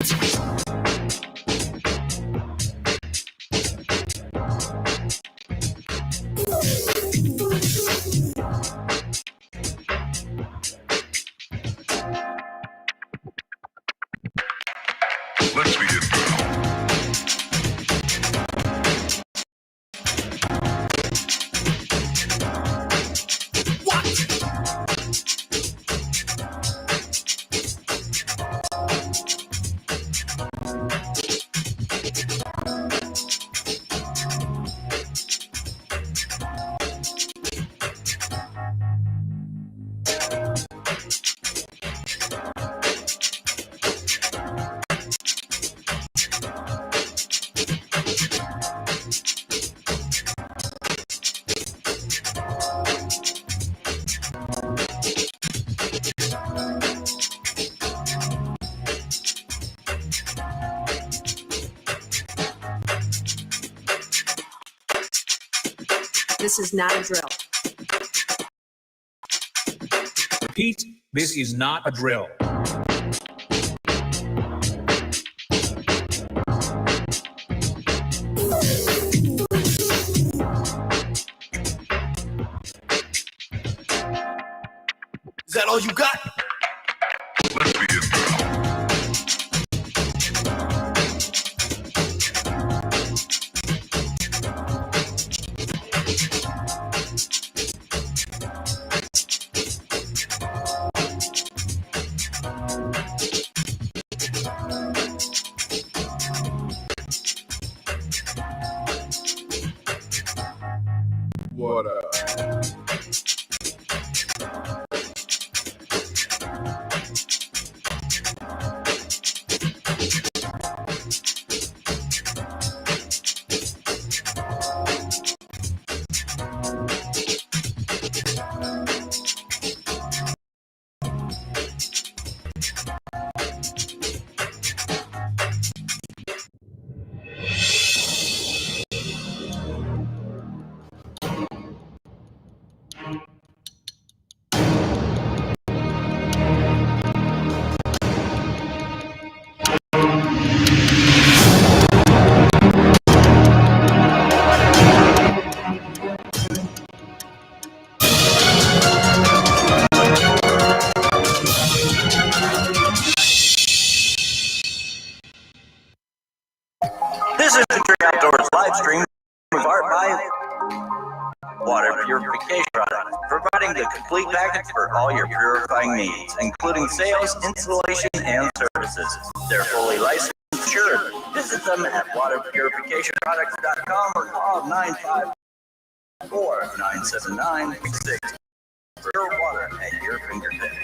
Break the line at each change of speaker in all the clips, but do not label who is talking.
Let's begin now.
This is not a drill.
Repeat, this is not a drill.
Is that all you got?
Let's begin now.
What up?
This is Infantry Outdoors live stream powered by water purification products, providing the complete package for all your purifying needs, including sales, installation, and services. They're fully licensed and insured. Visit them at waterpurificationproducts.com or call 954-979-66 for water at your fingertips.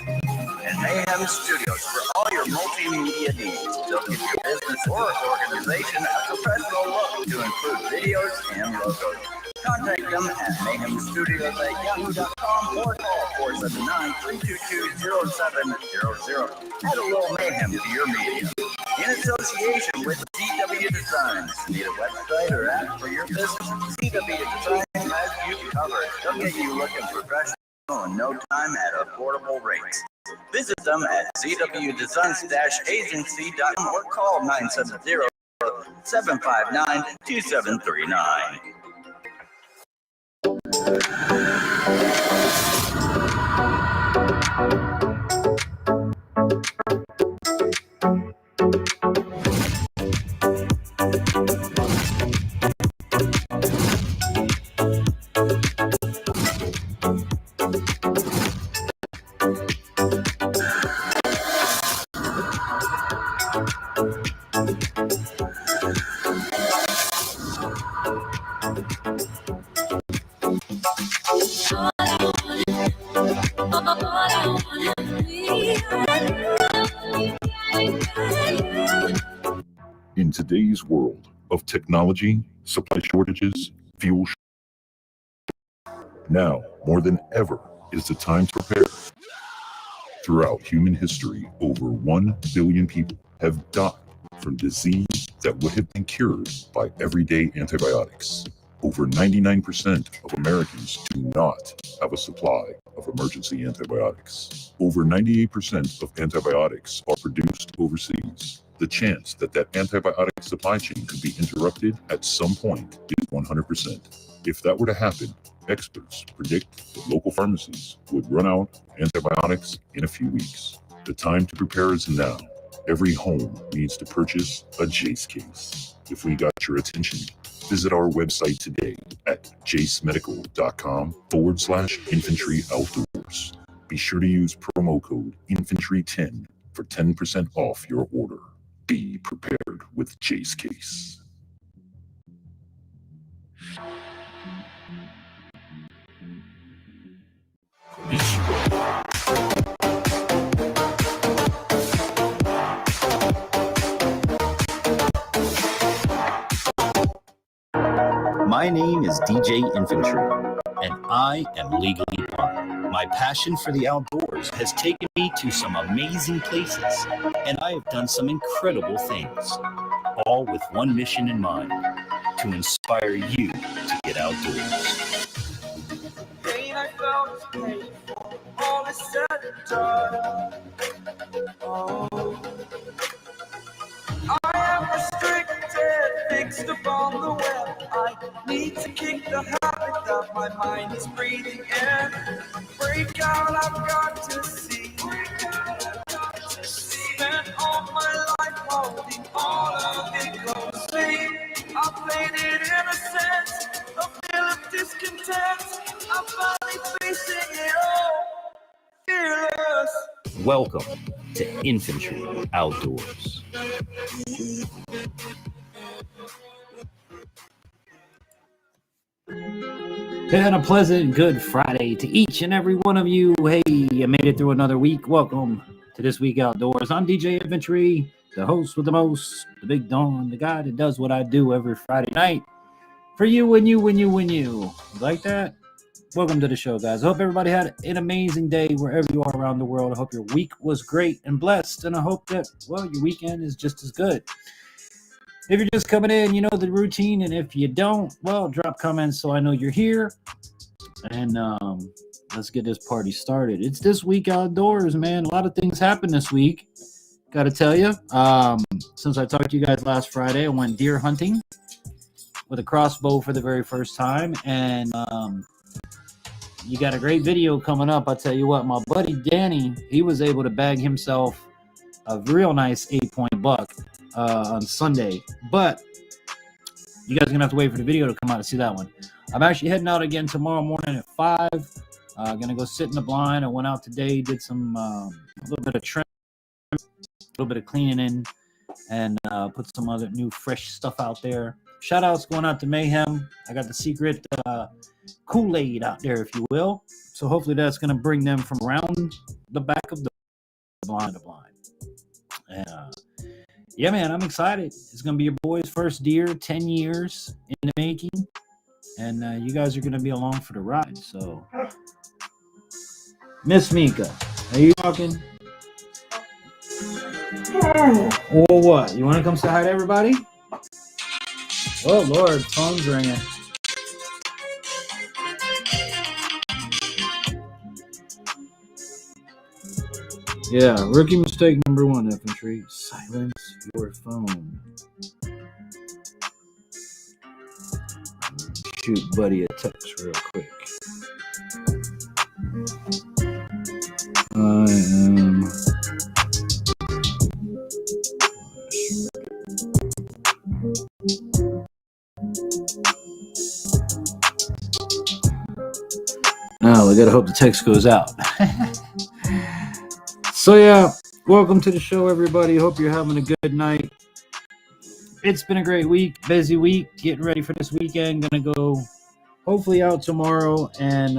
And Mayhem Studios for all your multimedia needs. They'll give your business or organization a professional look to include videos and logos. Contact them at mayhemstudios@yahoo.com or call 479-322-0700. Add a little mayhem to your media. In association with ZW Designs. Need a website or app for your business? ZW Design has you covered. They'll get you looking professional in no time at affordable rates. Visit them at zwdesigns-agency.com or call 970-759-2739.
In today's world of technology, supply shortages, fuel shortages, now more than ever is the time to prepare. Throughout human history, over 1 billion people have died from disease that would have been cured by everyday antibiotics. Over 99% of Americans do not have a supply of emergency antibiotics. Over 98% of antibiotics are produced overseas. The chance that antibiotic supply chain could be interrupted at some point is 100%. If that were to happen, experts predict that local pharmacies would run out of antibiotics in a few weeks. The time to prepare is now. Every home needs to purchase a Jace case. If we got your attention, visit our website today at jacemedical.com/Infantry Outdoors. Be sure to use promo code Infantry10 for 10% off your order. Be prepared with Jace case.
My name is DJ Infantry, and I am legally blind. My passion for the outdoors has taken me to some amazing places, and I have done some incredible things, all with one mission in mind: to inspire you to get outdoors.
Pain I felt is painful, all is said and done. Oh. I am restricted, fixed upon the web. I need to kick the habit that my mind is breathing in. Break out, I've got to see. Spent all my life holding all of it closely. I played it innocent, a feel of discontent. I'm finally facing it all, fearless.
Welcome to Infantry Outdoors. And a pleasant good Friday to each and every one of you. Hey, you made it through another week. Welcome to This Week Outdoors. I'm DJ Infantry, the host with the most, the big Don, the guy that does what I do every Friday night for you, when you. You like that? Welcome to the show, guys. I hope everybody had an amazing day wherever you are around the world. I hope your week was great and blessed, and I hope that, well, your weekend is just as good. If you're just coming in, you know the routine, and if you don't, well, drop comments so I know you're here, and let's get this party started. It's This Week Outdoors, man. A lot of things happened this week, gotta tell you. Since I talked to you guys last Friday, I went deer hunting with a crossbow for the very first time, and you got a great video coming up. I'll tell you what, my buddy Danny, he was able to bag himself a real nice 8-point buck on Sunday. But you guys are going to have to wait for the video to come out to see that one. I'm actually heading out again tomorrow morning at 5. Going to go sit in the blind. I went out today, did some a little bit of trim, a little bit of cleaning in, and put some other new fresh stuff out there. Shout outs going out to Mayhem. I got the secret Kool-Aid out there, if you will. So hopefully that's going to bring them from around the back of the blind to blind. And yeah, man, I'm excited. It's going to be your boy's first deer, 10 years in the making. And you guys are going to be along for the ride. So, Miss Mika, are you talking? Or what? You want to come say hi to everybody? Oh, Lord, phone's ringing. Yeah, rookie mistake number 1, Infantry. Silence your phone. Shoot buddy a text real quick. I am... Oh, we gotta hope the text goes out. So yeah, welcome to the show, everybody. Hope you're having a good night. It's been a great week, busy week, getting ready for this weekend. Gonna go hopefully out tomorrow and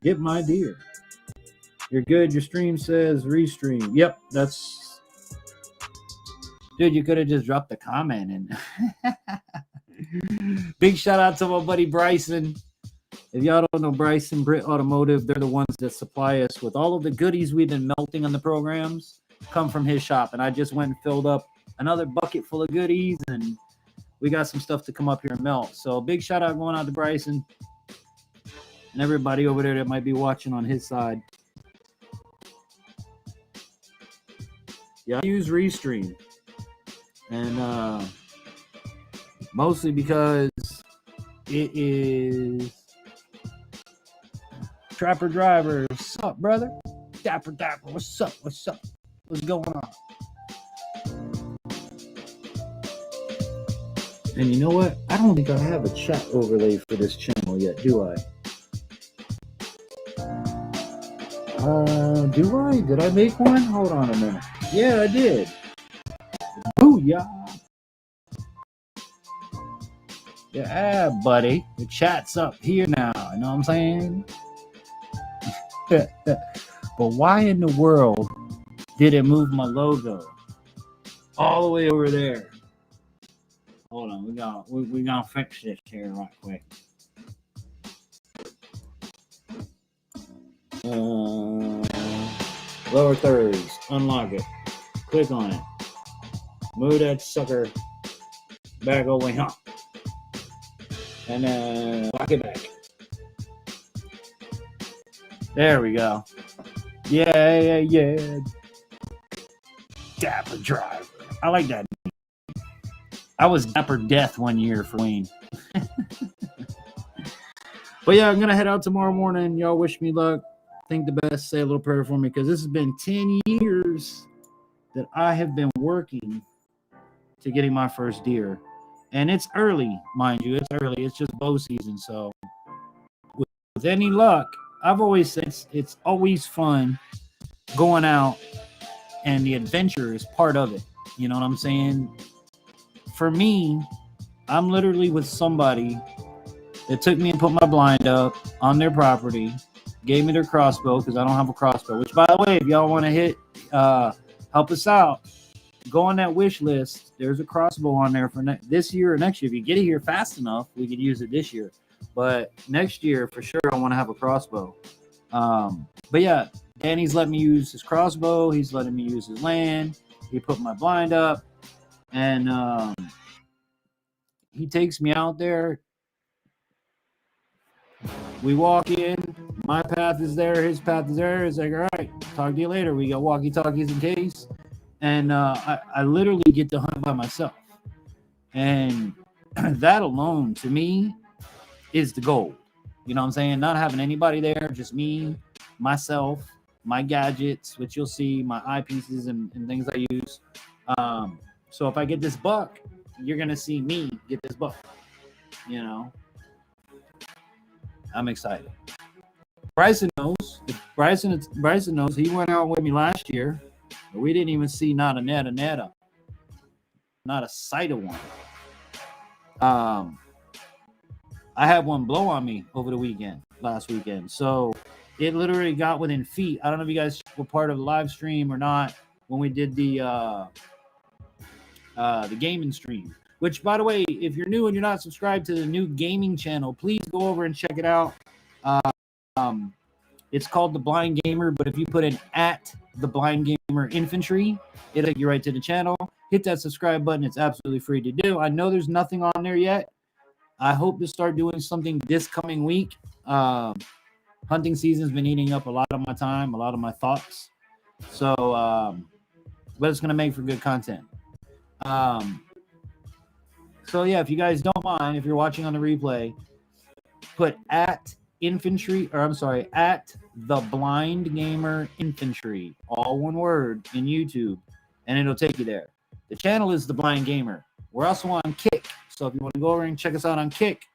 get my deer. You're good. Your stream says restream. Yep, that's... Dude, you could have just dropped a comment. And big shout out to my buddy Bryson. If y'all don't know Bryson, Britt Automotive, they're the ones that supply us with all of the goodies we've been melting on the programs, come from his shop. And I just went and filled up another bucket full of goodies, and we got some stuff to come up here and melt. So big shout out going out to Bryson and everybody over there that might be watching on his side. Yeah, I use Restream. And mostly because it is Trapper Driver. What's up, brother? Dapper, what's up? What's up? What's going on? And you know what? I don't think I have a chat overlay for this channel yet, do I? Do I? Did I make one? Hold on a minute. Yeah, I did. Booyah! Yeah, buddy. The chat's up here now. You know what I'm saying? But why in the world did it move my logo all the way over there? Hold on, we gonna fix this here right quick. Lower thirds, unlock it, click on it, move that sucker back over here, and then lock it back. There we go. Yeah. Dapper Driver. I like that. I was Dapper Death one year for Wayne. But yeah, I'm going to head out tomorrow morning. Y'all wish me luck. Think the best. Say a little prayer for me because this has been 10 years that I have been working to getting my first deer. And it's early, mind you. It's early. It's just bow season. So with any luck, I've always said it's always fun going out and the adventure is part of it. You know what I'm saying? For me, I'm literally with somebody that took me and put my blind up on their property, gave me their crossbow because I don't have a crossbow, which, by the way, if y'all want to help us out, go on that wish list. There's a crossbow on there for this year or next year. If you get it here fast enough, we could use it this year. But next year, for sure, I want to have a crossbow. But yeah, Danny's letting me use his crossbow. He's letting me use his land. He put my blind up. And he takes me out there. We walk in. My path is there. His path is there. It's like, all right, talk to you later. We got walkie-talkies in case. And I literally get to hunt by myself. And that alone, to me, is the goal. You know what I'm saying? Not having anybody there, just me, myself, my gadgets, which you'll see, my eyepieces and things I use. So if I get this buck, you're going to see me get this buck. You know? I'm excited. Bryson knows. Bryson knows. He went out with me last year. But we didn't even see not a sight of one. I had one blow on me over the last weekend. So it literally got within feet. I don't know if you guys were part of the live stream or not when we did the gaming stream. Which, by the way, if you're new and you're not subscribed to the new gaming channel, please go over and check it out. It's called The Blind Gamer, but if you put in @The Blind Gamer Infantry, it'll take you right to the channel. Hit that subscribe button. It's absolutely free to do. I know there's nothing on there yet. I hope to start doing something this coming week. Hunting season's been eating up a lot of my time, a lot of my thoughts. So, but it's going to make for good content. So yeah, if you guys don't mind, if you're watching on the replay, put @The Blind Gamer Infantry, all one word, in YouTube, and it'll take you there. The channel is The Blind Gamer. We're also on Kick, so if you want to go over and check us out on Kick,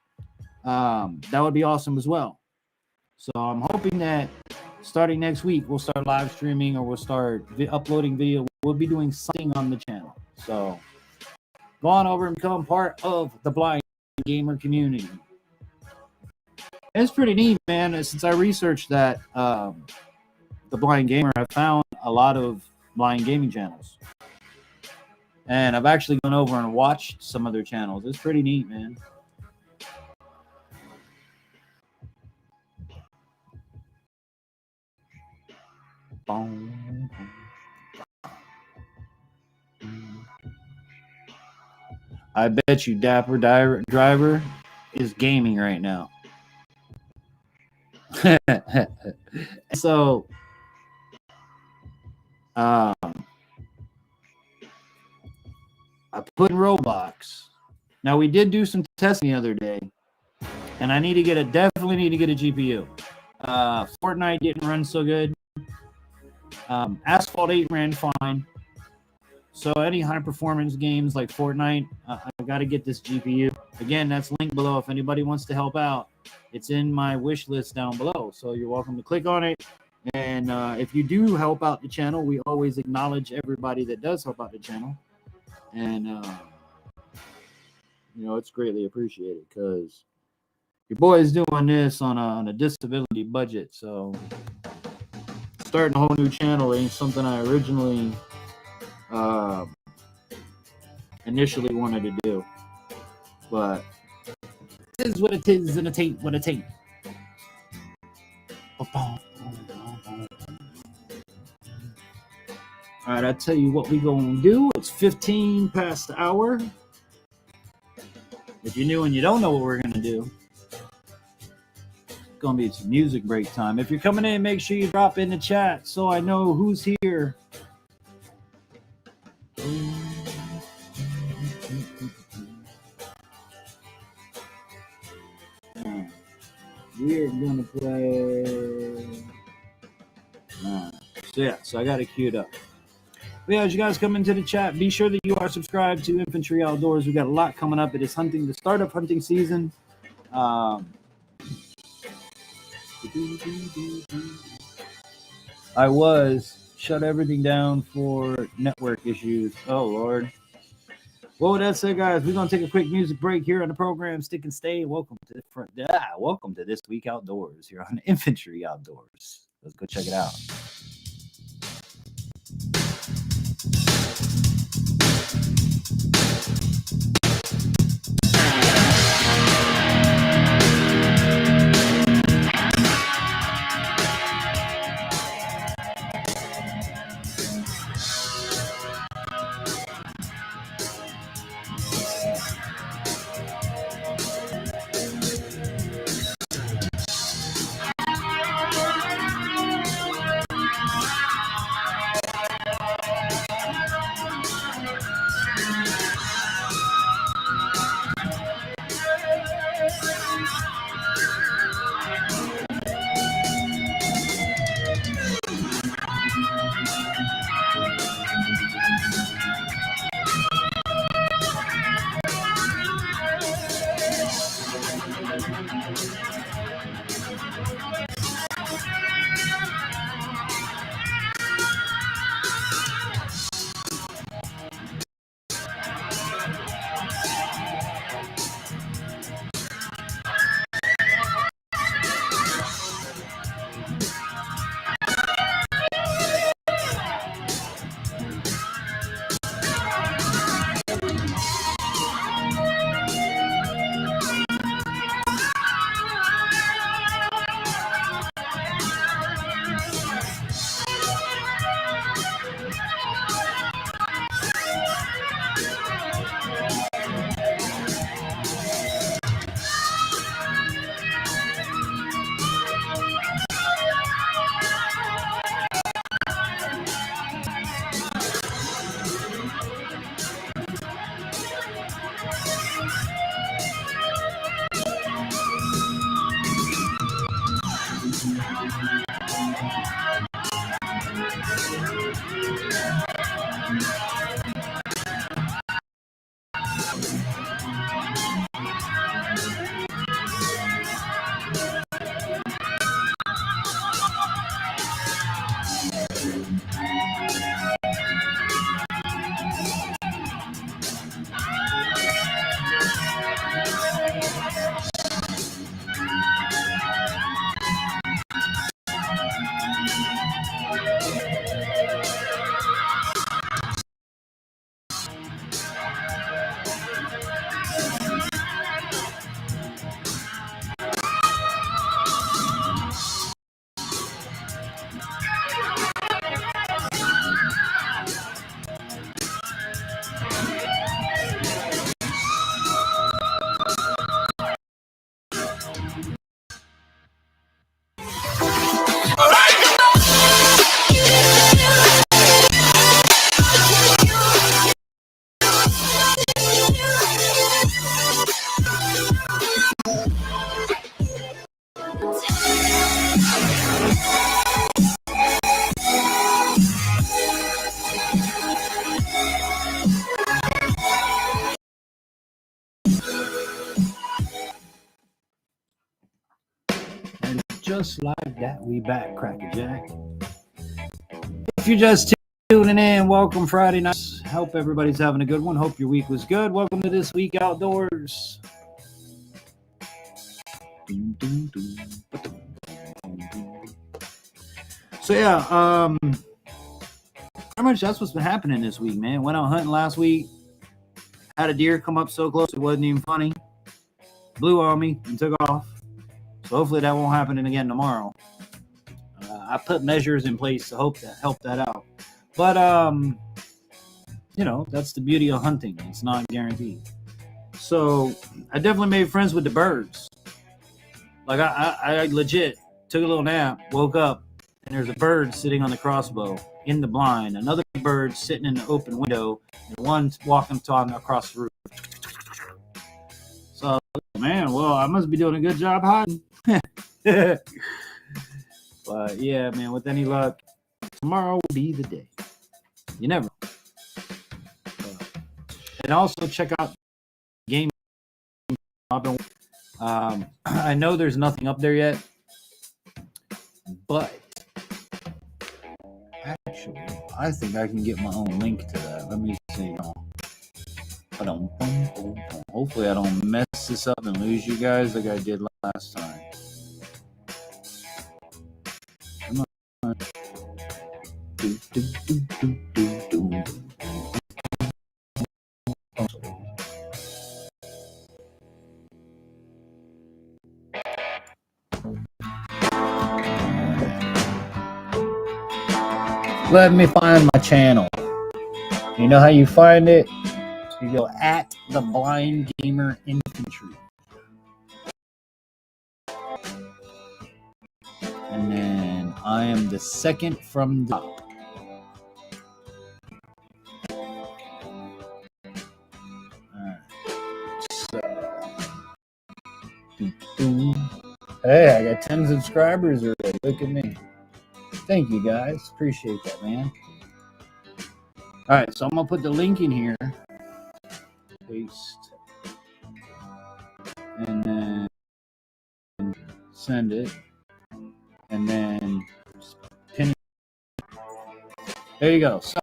that would be awesome as well. So I'm hoping that starting next week, we'll start live streaming or we'll start uploading video. We'll be doing something on the channel. So go on over and become part of the Blind Gamer community. It's pretty neat, man. Since I researched that, the Blind Gamer, I found a lot of blind gaming channels. And I've actually gone over and watched some of their channels. It's pretty neat, man. I bet you Dapper Driver is gaming right now. So, I put in Roblox. Now we did do some testing the other day, and I need to definitely need to get a GPU. Fortnite didn't run so good. Asphalt 8 ran fine. So any high performance games like Fortnite, I got to get this GPU. Again, that's linked below. If anybody wants to help out, it's in my wish list down below. So you're welcome to click on it. And if you do help out the channel, we always acknowledge everybody that does help out the channel. And, it's greatly appreciated because your boy is doing this on a disability budget. So starting a whole new channel ain't something I originally initially wanted to do. But it is what it is, and it ain't what it ain't. All right, I tell you what we gonna do. It's 15 past the hour. If you're new and you don't know what we're gonna do, it's gonna be some music break time. If you're coming in, make sure you drop in the chat so I know who's here. We're gonna play. So I got it queued up. But yeah, as you guys come into the chat, be sure that you are subscribed to Infantry Outdoors. We got a lot coming up. It is the start of hunting season. I shut everything down for network issues. Oh Lord. Well, with that said, guys, we're gonna take a quick music break here on the program. Stick and stay. Welcome to This Week Outdoors here on Infantry Outdoors. Let's go check it out. just like that, we back, Crackerjack. If you're just tuning in, welcome Friday night. Hope everybody's having a good one. Hope your week was good. Welcome to This Week Outdoors. So yeah, pretty much that's what's been happening this week, man. Went out hunting last week. Had a deer come up so close it wasn't even funny. Blew on me and took off. So hopefully that won't happen again tomorrow. I put measures in place to help that out. But you know, that's the beauty of hunting. It's not guaranteed. So I definitely made friends with the birds. Like I legit took a little nap, woke up, and there's a bird sitting on the crossbow in the blind, another bird sitting in the open window, and one walking across the roof. So, man, well, I must be doing a good job hiding. But, yeah, man, with any luck, tomorrow will be the day. You never know. And also check out game. I know there's nothing up there yet, but actually, I think I can get my own link to that. Let me see. Hopefully I don't mess this up and lose you guys like I did last time. Come on. Let me find my channel. You know how you find it? You go at the Blind Gamer Infantry. And then I am the second from the top. So, hey, I got 10 subscribers already. Look at me. Thank you guys. Appreciate that, man. All right, so I'm going to put the link in here. Paste. And then send it. And then pin it. There you go. So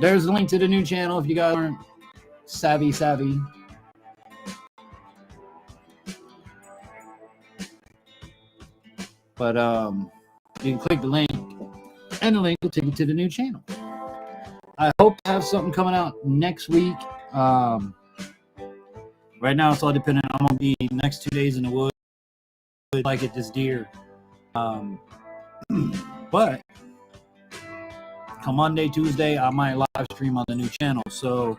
there's the link to the new channel if you guys aren't savvy. But you can click the link, and the link will take you to the new channel. I hope to have something coming out next week. Right now, it's all dependent. I'm gonna be next 2 days in the woods, like at this deer. But come Monday, Tuesday, I might live stream on the new channel. So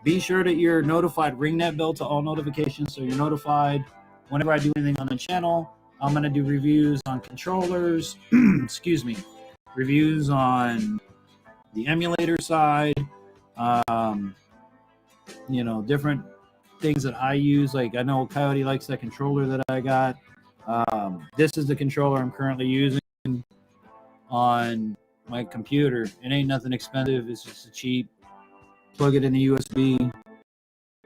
be sure that you're notified. Ring that bell to all notifications so you're notified whenever I do anything on the channel. I'm going to do reviews on controllers, excuse me, reviews on the emulator side, you know, different things that I use. Like I know Coyote likes that controller that I got. This is the controller I'm currently using on my computer. It ain't nothing expensive. It's just a cheap, plug it in the USB,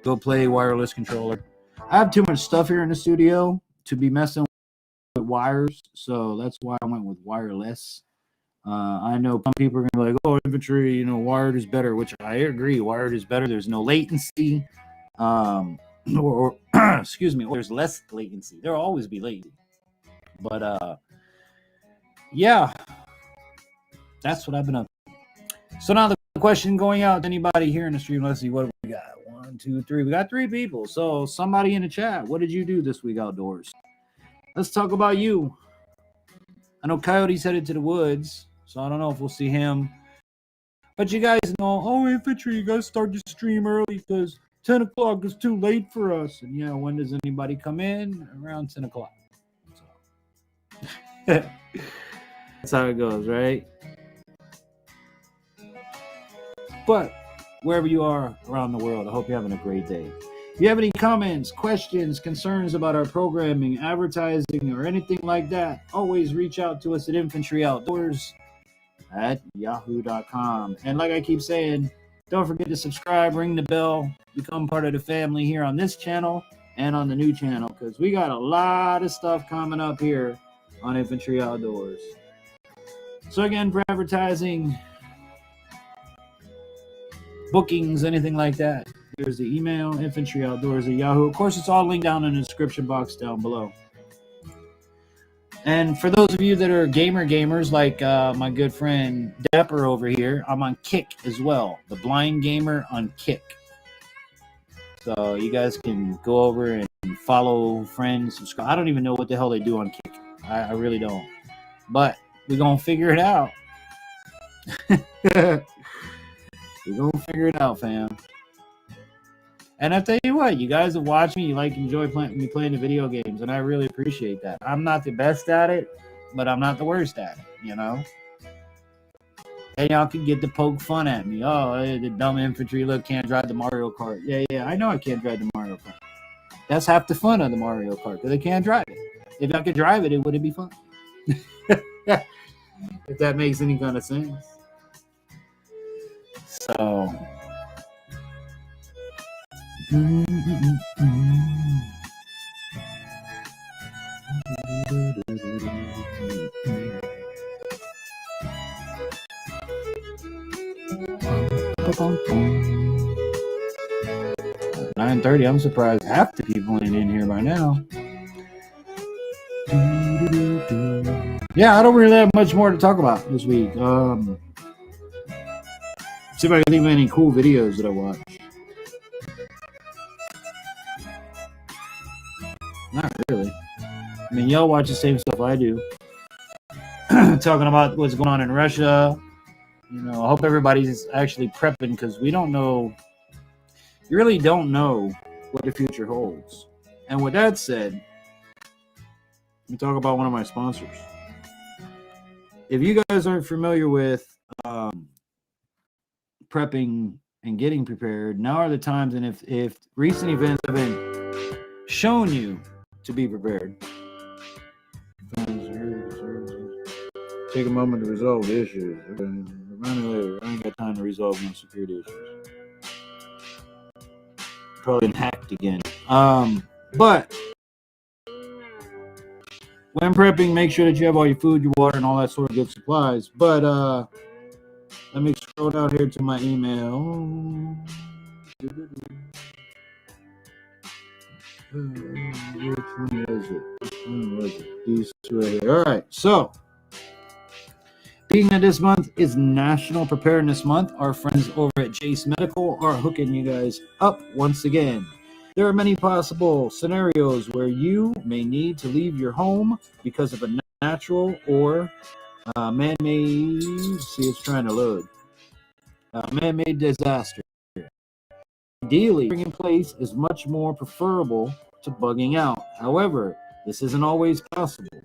go play wireless controller. I have too much stuff here in the studio to be messing with wires, so that's why I went with wireless. I know some people are gonna be like, "Oh, infantry, you know, wired is better," which I agree. Wired is better. There's no latency, or excuse me, there's less latency. There'll always be latency, but yeah, that's what I've been up to. So now the question going out to anybody here in the stream. Let's see what we got. 1, 2, 3. We got 3 people. So somebody in the chat, what did you do this week outdoors? Let's talk about you. I know Coyote's headed to the woods, so I don't know if we'll see him. But you guys know, oh, infantry, you got to start the stream early because 10 o'clock is too late for us. And, yeah, when does anybody come in? Around 10 o'clock. So. That's how it goes, right? But wherever you are around the world, I hope you're having a great day. If you have any comments, questions, concerns about our programming, advertising, or anything like that, always reach out to us at Infantry Outdoors at yahoo.com. And like I keep saying, don't forget to subscribe, ring the bell, become part of the family here on this channel and on the new channel, because we got a lot of stuff coming up here on Infantry Outdoors. So again, for advertising, bookings, anything like that, here's the email, infantryoutdoors@yahoo. Of course, it's all linked down in the description box down below. And for those of you that are gamers like my good friend Dapper over here, I'm on Kick as well. The Blind Gamer on Kick. So you guys can go over and follow, friends, subscribe. I don't even know what the hell they do on Kick. I really don't. But we're going to figure it out. We're going to figure it out, fam. And I tell you what, you guys have watched me. You enjoy me playing the video games, and I really appreciate that. I'm not the best at it, but I'm not the worst at it, you know? And y'all can get to poke fun at me. Oh, the dumb infantry, look, can't drive the Mario Kart. Yeah, I know I can't drive the Mario Kart. That's half the fun of the Mario Kart, because I can't drive it. If I could drive it, it wouldn't be fun. If that makes any kind of sense. So... $9:30. I'm surprised half the people ain't in here by now. Yeah, I don't really have much more to talk about this week. See if I can think of any cool videos that I watched. Not really. I mean, y'all watch the same stuff I do. Talking about what's going on in Russia. You know, I hope everybody's actually prepping, because we don't know. You really don't know what the future holds. And with that said, let me talk about one of my sponsors. If you guys aren't familiar with prepping and getting prepared, now are the times. And if recent events have been shown you to be prepared, take a moment to resolve the issues. Remind me later. I ain't got time to resolve my security issues. Probably been hacked again. But when prepping, make sure that you have all your food, your water, and all that sort of good supplies. But let me scroll down here to my email. Which one was it? These two right here. All right. So, being that this month is National Preparedness Month, our friends over at Jace Medical are hooking you guys up once again. There are many possible scenarios where you may need to leave your home because of a natural or man-made, it's trying to load, man-made disaster. Ideally, bringing in place is much more preferable to bugging out. However, this isn't always possible.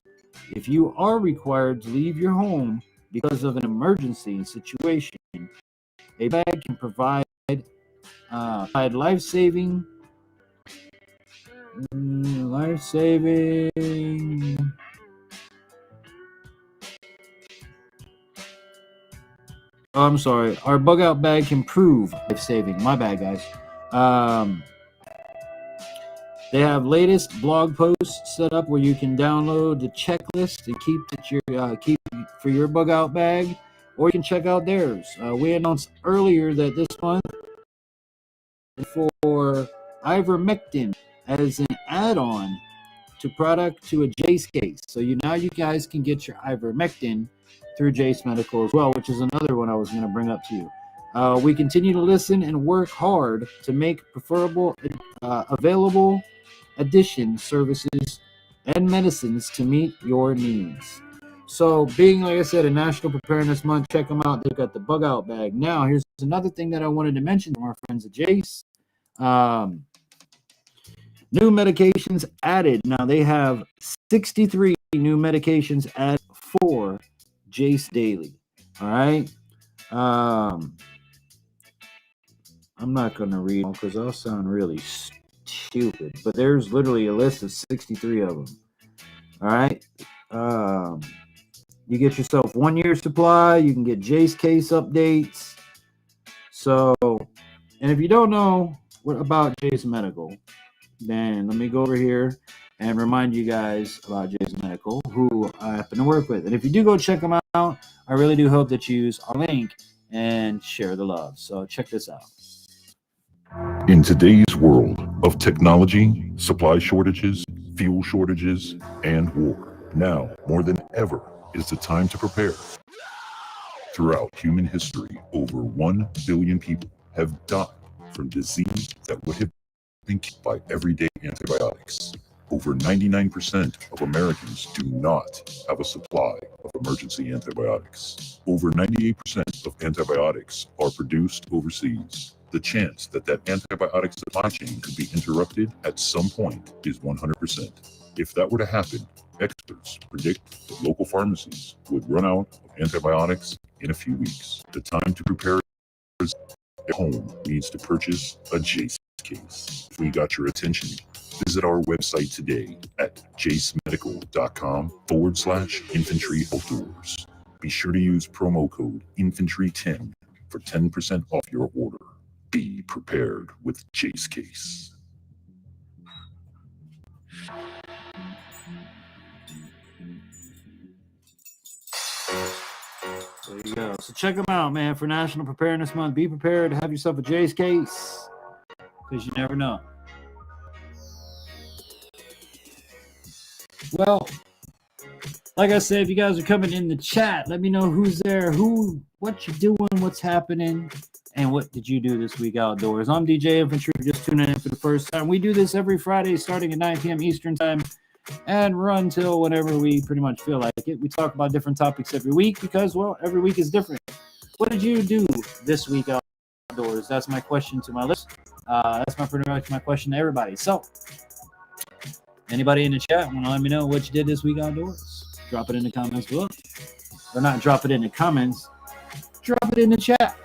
If you are required to leave your home because of an emergency situation, a bag can provide life-saving. Oh, I'm sorry. Our bug out bag can prove life-saving. My bad, guys. They have latest blog posts set up where you can download the checklist and keep for your bug out bag, or you can check out theirs. We announced earlier that this month for ivermectin as an add-on to a Jace case. So now you guys can get your ivermectin through Jace Medical as well, which is another one I was going to bring up to you. We continue to listen and work hard to make preferable available addition services and medicines to meet your needs. So being, like I said, a National Preparedness Month, check them out. They've got the bug out bag. Now, here's another thing that I wanted to mention from our friends at Jace. New medications added. Now, they have 63 new medications added for Jace Daily. All right. I'm not going to read them because I'll sound really stupid, but there's literally a list of 63 of them. All right. You get yourself 1 year supply. You can get Jace case updates. So, and if you don't know what about Jace Medical, then let me go over here and remind you guys about Jay's Medical, who I happen to work with. And if you do go check them out, I really do hope that you use our link and share the love. So check this out.
In today's world of technology, supply shortages, fuel shortages, and war, now more than ever is the time to prepare. Throughout human history, over 1 billion people have died from disease that would have been killed by everyday antibiotics. Over 99% of Americans do not have a supply of emergency antibiotics. Over 98% of antibiotics are produced overseas. The chance that that antibiotic supply chain could be interrupted at some point is 100%. If that were to happen, experts predict that local pharmacies would run out of antibiotics in a few weeks. The time to prepare at home needs to purchase a Jace case. If we got your attention, visit our website today at jacemedical.com/Infantry Outdoors. Be sure to use promo code Infantry10 for 10% off your order. Be prepared with Jace Case.
There you go. So check them out, man. For National Preparedness Month, be prepared to have yourself a Jay's case, because you never know. Well, like I said, if you guys are coming in the chat, let me know who's there, what you doing, what's happening, and what did you do this week outdoors. I'm DJ Infantry, just tuning in for the first time. We do this every Friday starting at 9 p.m. Eastern time and run till whenever we pretty much feel like it. We talk about different topics every week because, well, every week is different. What did you do this week outdoors? That's my question to my list. That's pretty much my question to everybody. So, anybody in the chat want to let me know what you did this week outdoors? Drop it in the comments below. Or not drop it in the comments. Drop it in the chat.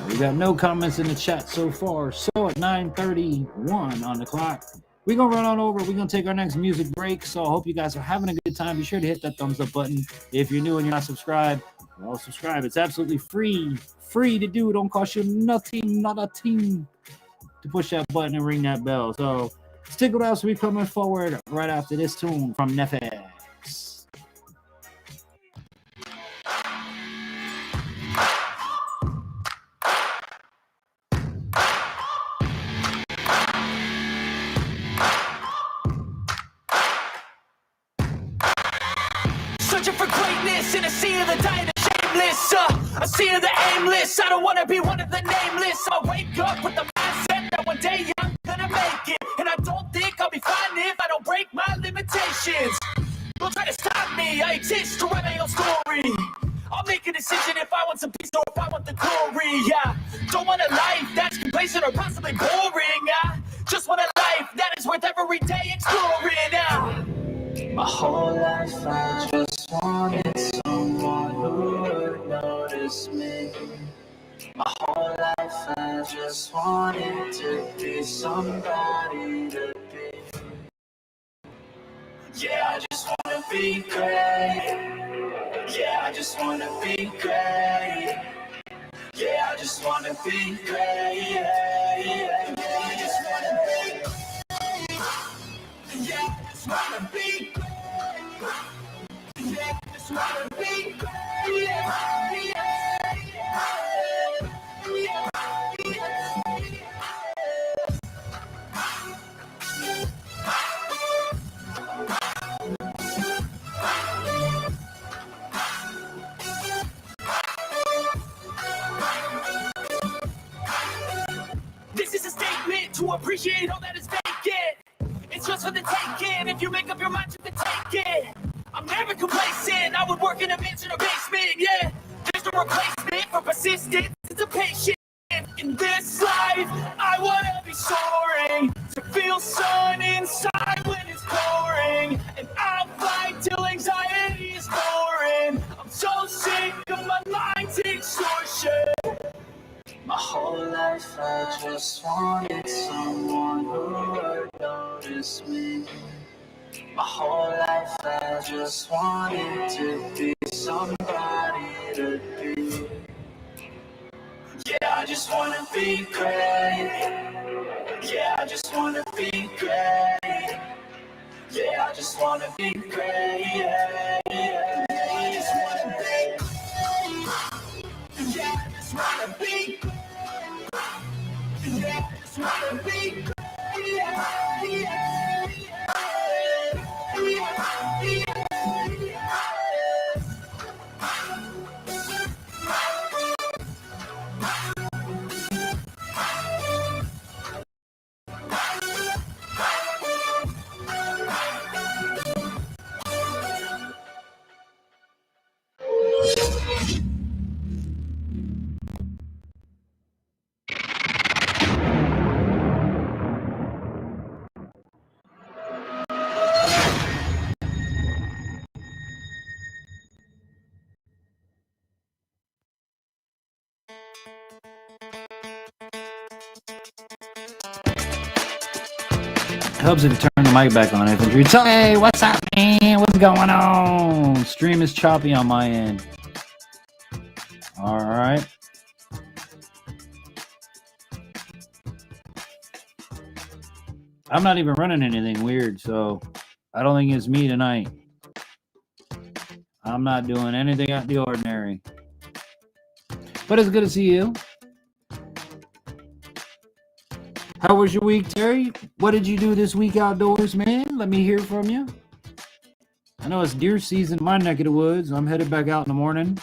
We got no comments in the chat so far. So at 9:31 on the clock, we're going to run on over. We're going to take our next music break. So I hope you guys are having a good time. Be sure to hit that thumbs up button. If you're new and you're not subscribed, well, subscribe. It's absolutely free. Free to do. Don't cost you nothing, not a thing, to push that button and ring that bell. So stick with us. We're coming forward right after this tune from Nefex.
Searching for greatness in a sea of the dying and shameless, a sea of the aimless. I don't want to be one of the nameless. I wake up with the mindset that one day I'm gonna make it, and I don't think I'll be fine if I don't break my limitations. Don't try to stop me, I exist to write my own story. I'll make a decision if I want some peace or if I want the glory. Yeah, don't want a life that's complacent or possibly boring. Just want a life that is worth every day exploring. My whole life I just wanted someone who would notice me. My whole life I just wanted to be somebody to be. Yeah, I just wanna be great. Yeah, I just wanna be great. Yeah, I just wanna be great. Yeah, yeah, yeah, I just wanna be great. Yeah, I just wanna be great. Yeah, I just wanna be great. Yeah, yeah, yeah, yeah. This is a statement to appreciate all that is vacant. It's just for the taking. If you make up your mind to take it, I'm never complacent. I would work in a mansion or basement. Yeah, there's no replacement for persistence. It's a patient in this life. I wanna be soaring to just wanted someone who would notice me. My whole life I just wanted to be somebody to be. Yeah, I just wanna be great. Yeah, I just wanna be great. Yeah, I just wanna be great. Yeah, yeah, I just wanna be. Yeah, I just wanna be. Yeah, I just wanna be great. Yeah, yeah,
Helps if you turn the mic back on, Infantry. So, hey, what's up, man? What's going on? Stream is choppy on my end. All right. I'm not even running anything weird, so I don't think it's me tonight. I'm not doing anything out of the ordinary. But it's good to see you. How was your week, Terry? What did you do this week outdoors, man? Let me hear from you. I know it's deer season in my neck of the woods. I'm headed back out in the morning.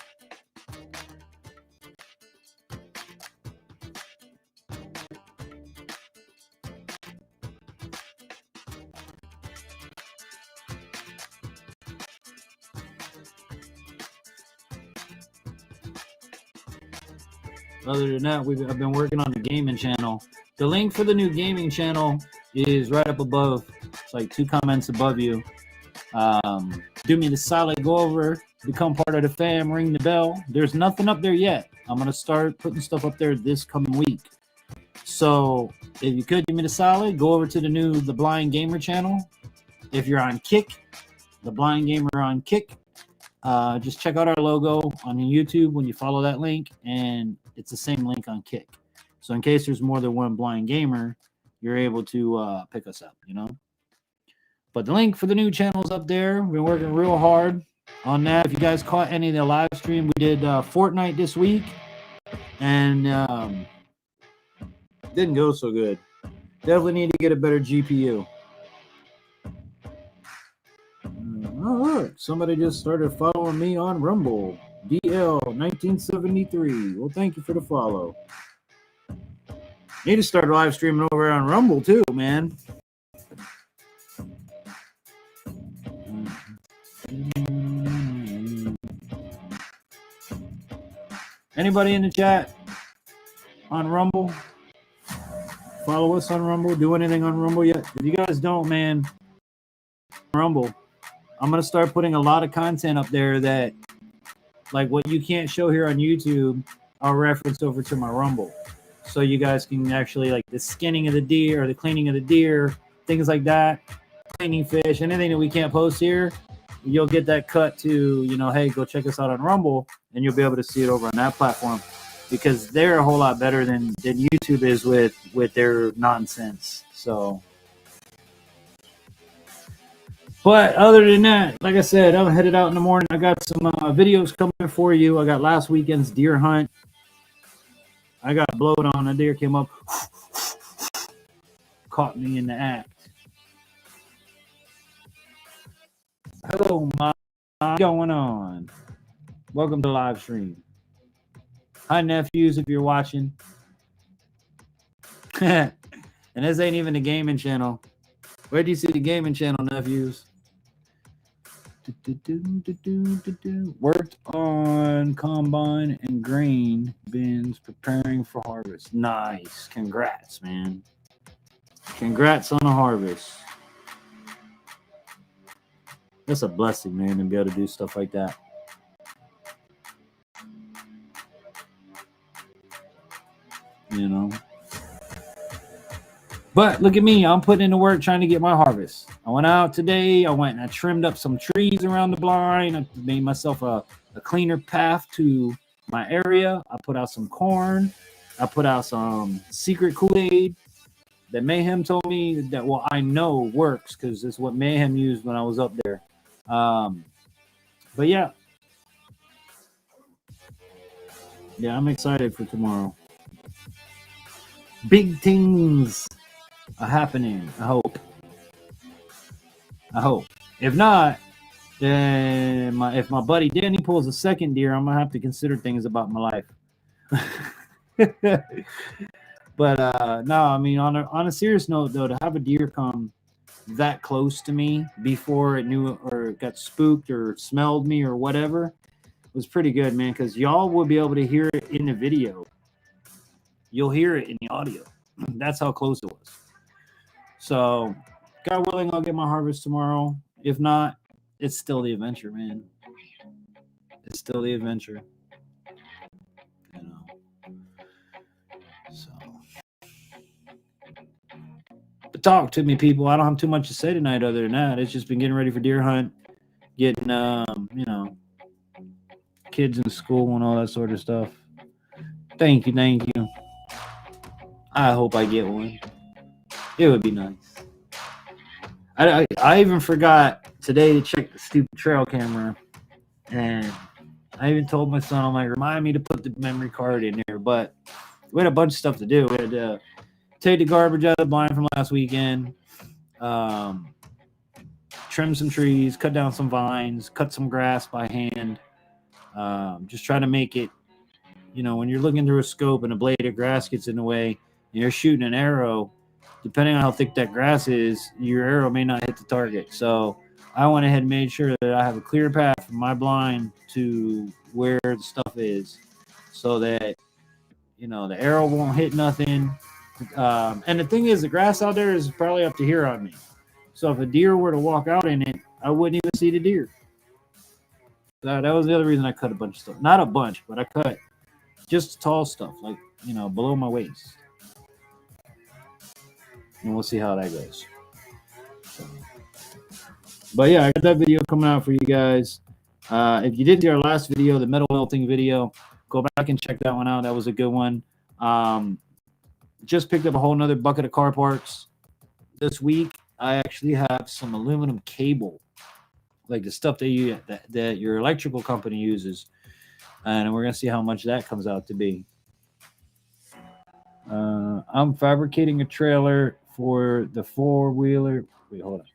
Other than that, I've been working on the gaming channel. The link for the new gaming channel is right up above. It's like 2 comments above you. Do me the solid, go over, become part of the fam, ring the bell. There's nothing up there yet. I'm going to start putting stuff up there this coming week. So if you could do me the solid, go over to the Blind Gamer channel. If you're on Kick, the Blind Gamer on Kick, just check out our logo on YouTube when you follow that link, and it's the same link on Kick. So in case there's more than one Blind Gamer, you're able to pick us up, you know. But the link for the new channel's up there. We've been working real hard on that. If you guys caught any of the live stream, we did Fortnite this week, and didn't go so good. Definitely need to get a better GPU. All right, somebody just started following me on Rumble. DL1973. Well, thank you for the follow. Need to start live streaming over on Rumble too, man. Anybody in the chat on Rumble? Follow us on Rumble. Do anything on Rumble yet? If you guys don't, man, Rumble, I'm going to start putting a lot of content up there that, like what you can't show here on YouTube, I'll reference over to my Rumble. So you guys can actually, like the skinning of the deer or the cleaning of the deer, things like that, cleaning fish, anything that we can't post here, you'll get that cut to, you know, hey, go check us out on Rumble, and you'll be able to see it over on that platform, because they're a whole lot better than YouTube is with their nonsense. So, but other than that, like I said, I'm headed out in the morning. I got some videos coming for you. I got last weekend's deer hunt. I got blowed on. A deer came up, caught me in the act. Hello, Ma. What's going on? Welcome to the live stream. Hi, nephews, if you're watching. And this ain't even the gaming channel. Where do you see the gaming channel, nephews? Worked on combine and grain bins preparing for harvest. Nice. Congrats, man. Congrats on a harvest. That's a blessing, man, to be able to do stuff like that. You know? But look at me, I'm putting in the work trying to get my harvest. I went out today. I went and I trimmed up some trees around the blind. I made myself a cleaner path to my area. I put out some corn. I put out some secret Kool-Aid that Mayhem told me that, well, I know works because it's what Mayhem used when I was up there. But yeah. Yeah, I'm excited for tomorrow. Big things are happening. I hope. If not, then if my buddy Danny pulls a second deer, I'm gonna have to consider things about my life. But no, I mean, on a serious note, though, to have a deer come that close to me before it knew or got spooked or smelled me or whatever was pretty good, man. Because y'all will be able to hear it in the video. You'll hear it in the audio. That's how close it was. So, God willing, I'll get my harvest tomorrow. If not, it's still the adventure, man. It's still the adventure. You know. So, but talk to me, people. I don't have too much to say tonight other than that. It's just been getting ready for deer hunt, getting, you know, kids in school and all that sort of stuff. Thank you. I hope I get one. It would be nice. I even forgot today to check the stupid trail camera, and I even told my son, I'm like, remind me to put the memory card in there. But we had a bunch of stuff to do. We had to take the garbage out of the blind from last weekend, trim some trees, cut down some vines, cut some grass by hand. Just try to make it, you know, when you're looking through a scope and a blade of grass gets in the way and you're shooting an arrow, depending on how thick that grass is, your arrow may not hit the target. So I went ahead and made sure that I have a clear path from my blind to where the stuff is so that, you know, the arrow won't hit nothing. And the thing is, the grass out there is probably up to here on me. So if a deer were to walk out in it, I wouldn't even see the deer. That was the other reason I cut a bunch of stuff. Not a bunch, but I cut just tall stuff, like, you know, below my waist. And we'll see how that goes. So. But yeah, I got that video coming out for you guys. If you didn't see our last video, the metal melting video, go back and check that one out. That was a good one. Just picked up a whole nother bucket of car parts this week. I actually have some aluminum cable, like the stuff that your electrical company uses, and we're gonna see how much that comes out to be. I'm fabricating a trailer for the four-wheeler. Wait, hold on.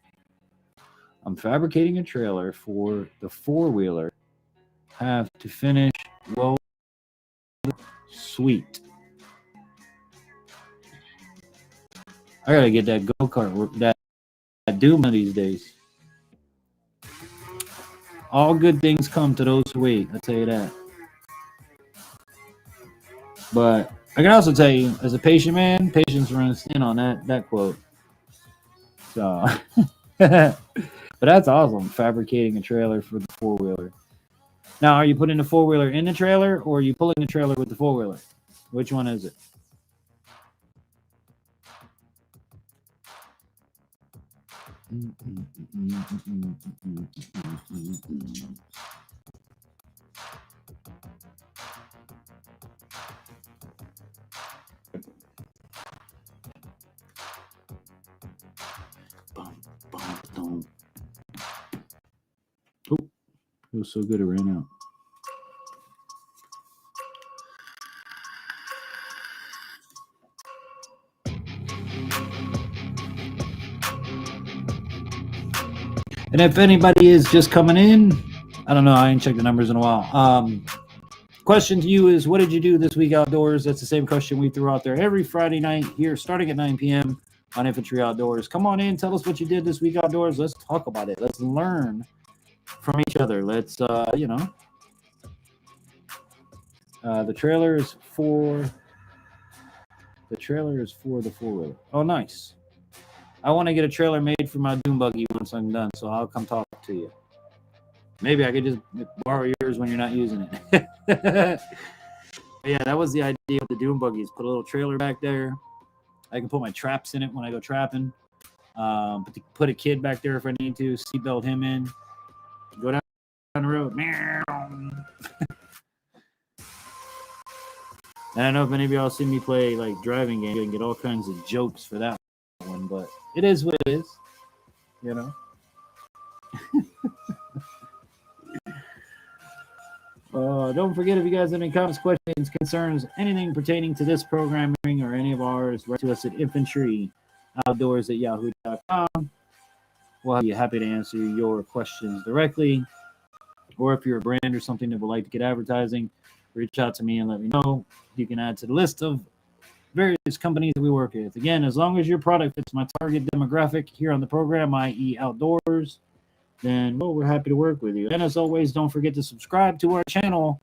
I'm fabricating a trailer for the four-wheeler. Have to finish well. Sweet. I gotta get that go-kart, that Doom these days. All good things come to those who wait. I'll tell you that. But I can also tell you, as a patient man, patience runs thin on that quote. So, but that's awesome. Fabricating a trailer for the four-wheeler. Now, are you putting the four-wheeler in the trailer, or are you pulling the trailer with the four-wheeler? Which one is it? Oh, it was so good it ran out. And if anybody is just coming in, I don't know, I ain't checked the numbers in a while. Question to you is, what did you do this week outdoors? That's the same question we threw out there every Friday night here, starting at 9 p.m. on Infantry Outdoors. Come on in, tell us what you did this week outdoors. Let's talk about it. Let's learn from each other. Let's, you know. The trailer is for the four-wheeler. Oh, nice. I want to get a trailer made for my dune buggy once I'm done, so I'll come talk to you. Maybe I could just borrow yours when you're not using it. Yeah, that was the idea of the dune buggies. Put a little trailer back there, I can put my traps in it when I go trapping. But to put a kid back there if I need to, seatbelt him in, go down the road. Meow. And I don't know if any of y'all see me play like driving games and get all kinds of jokes for that one, but it is what it is, you know. Don't forget, if you guys have any comments, questions, concerns, anything pertaining to this programming or any of ours, write to us at infantryoutdoors@yahoo.com. We'll be happy to answer your questions directly. Or if you're a brand or something that would like to get advertising, reach out to me and let me know. You can add to the list of various companies that we work with. Again, as long as your product fits my target demographic here on the program, i.e. outdoors, then well, we're happy to work with you. And as always, don't forget to subscribe to our channel.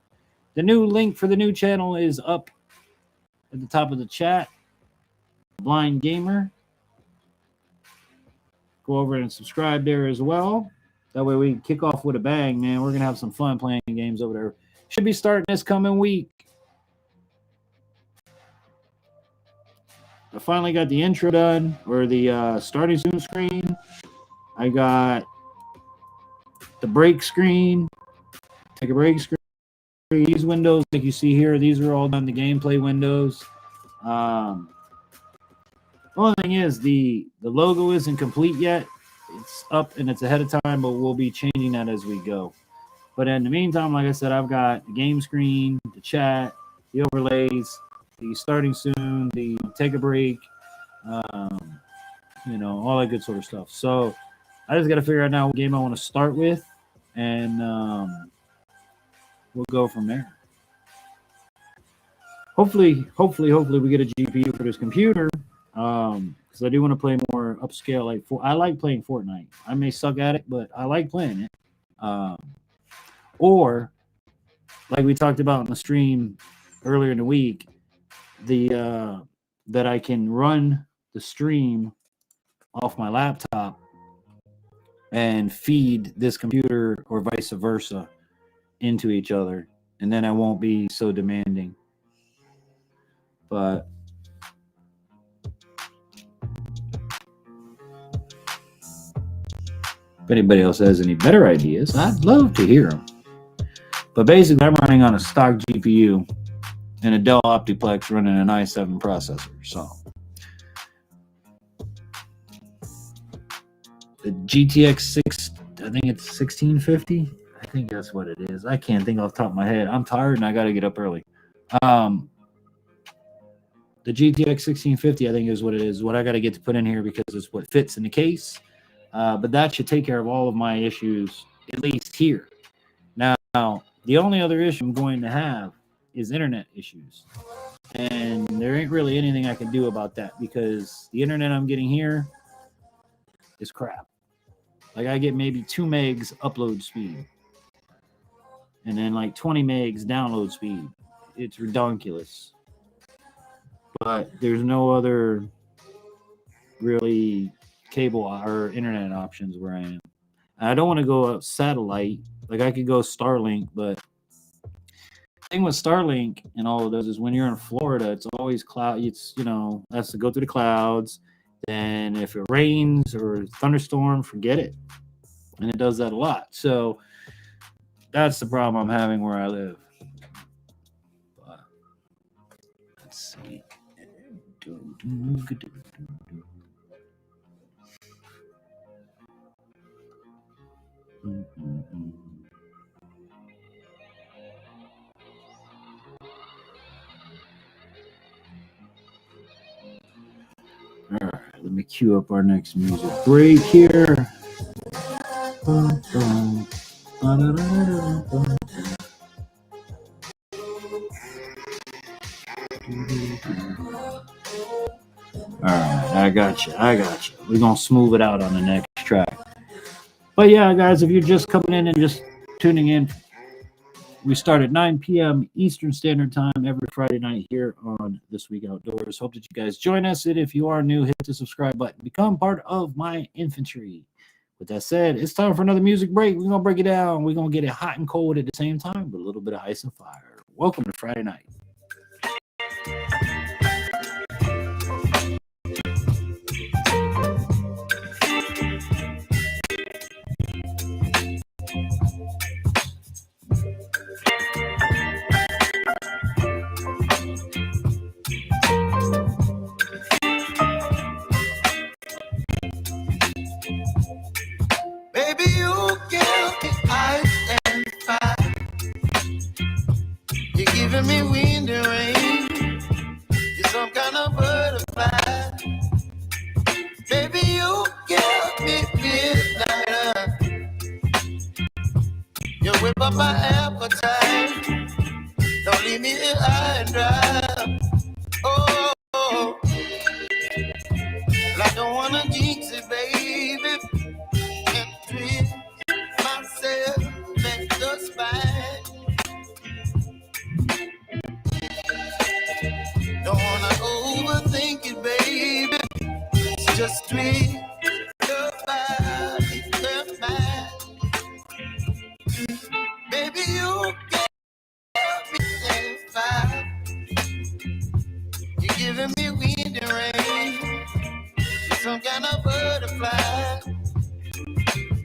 The new link for the new channel is up at the top of the chat. Blind Gamer. Go over and subscribe there as well. That way we can kick off with a bang, man. We're going to have some fun playing games over there. Should be starting this coming week. I finally got the intro done, or the starting soon screen. I got the break screen, take a break screen. These windows, like you see here, these are all done, the gameplay windows. The only thing is the logo isn't complete yet. It's up and it's ahead of time, but we'll be changing that as we go. But in the meantime, like I said, I've got the game screen, the chat, the overlays, the starting soon, the take a break, you know, all that good sort of stuff. So I just got to figure out now what game I want to start with, and we'll go from there. Hopefully we get a GPU for this computer, because I do want to play more upscale. Like I like playing Fortnite. I may suck at it, but I like playing it. Or like we talked about in the stream earlier in the week, that I can run the stream off my laptop and feed this computer or vice versa into each other, and then I won't be so demanding. But if anybody else has any better ideas, I'd love to hear them. But basically, I'm running on a stock GPU and a Dell Optiplex running an i7 processor. So the GTX 6, I think it's 1650. I think that's what it is. I can't think off the top of my head. I'm tired and I got to get up early. The GTX 1650, I think, is what it is. What I got to get to put in here because it's what fits in the case. But that should take care of all of my issues, at least here. Now, the only other issue I'm going to have is internet issues. And there ain't really anything I can do about that because the internet I'm getting here is crap. Like I get maybe 2 megs upload speed and then like 20 megs download speed. It's redonkulous. But there's no other really cable or internet options where I am. I don't want to go up satellite. Like I could go Starlink, but the thing with Starlink and all of those is when you're in Florida, it's always cloud. It's, you know, has to go through the clouds. Then if it rains or thunderstorm, forget it. And it does that a lot. So that's the problem I'm having where I live. But let's see. All right, let me cue up our next music break here. All right, I got you. We're going to smooth it out on the next track. But yeah, guys, if you're just coming in and just tuning in, we start at 9 p.m. Eastern Standard Time every Friday night here on This Week Outdoors. Hope that you guys join us. And if you are new, hit the subscribe button. Become part of my infantry. With that said, it's time for another music break. We're going to break it down. We're going to get it hot and cold at the same time with a little bit of ice and fire. Welcome to Friday night.
my appetite. Don't leave me here high and dry. Oh, I don't wanna jinx it, baby, and treat myself at the spine. Don't wanna overthink it, baby. It's just treat your body, your mind. Baby, you get me satisfied. You're giving me wind and rain. You're some kind of butterfly.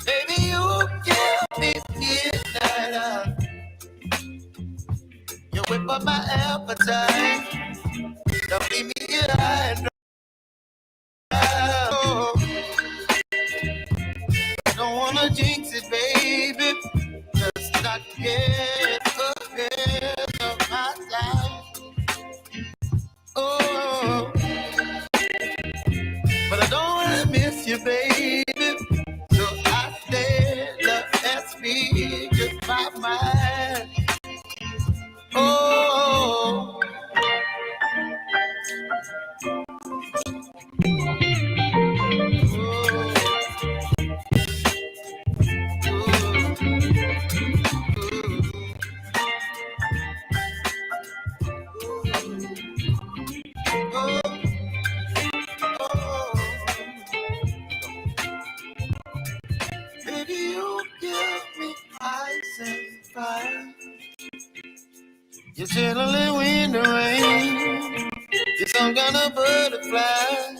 Baby, you give me midnight. You whip up my appetite. Don't leave me here high and dry. Oh, I don't wanna jinx it, baby. Just not get ahead of my time. Oh, but I don't wanna miss you, baby. So I stand up and speak just my mind. Oh, baby, you give me ice and fire. You're chilling wind and rain. You're some kind of butterfly.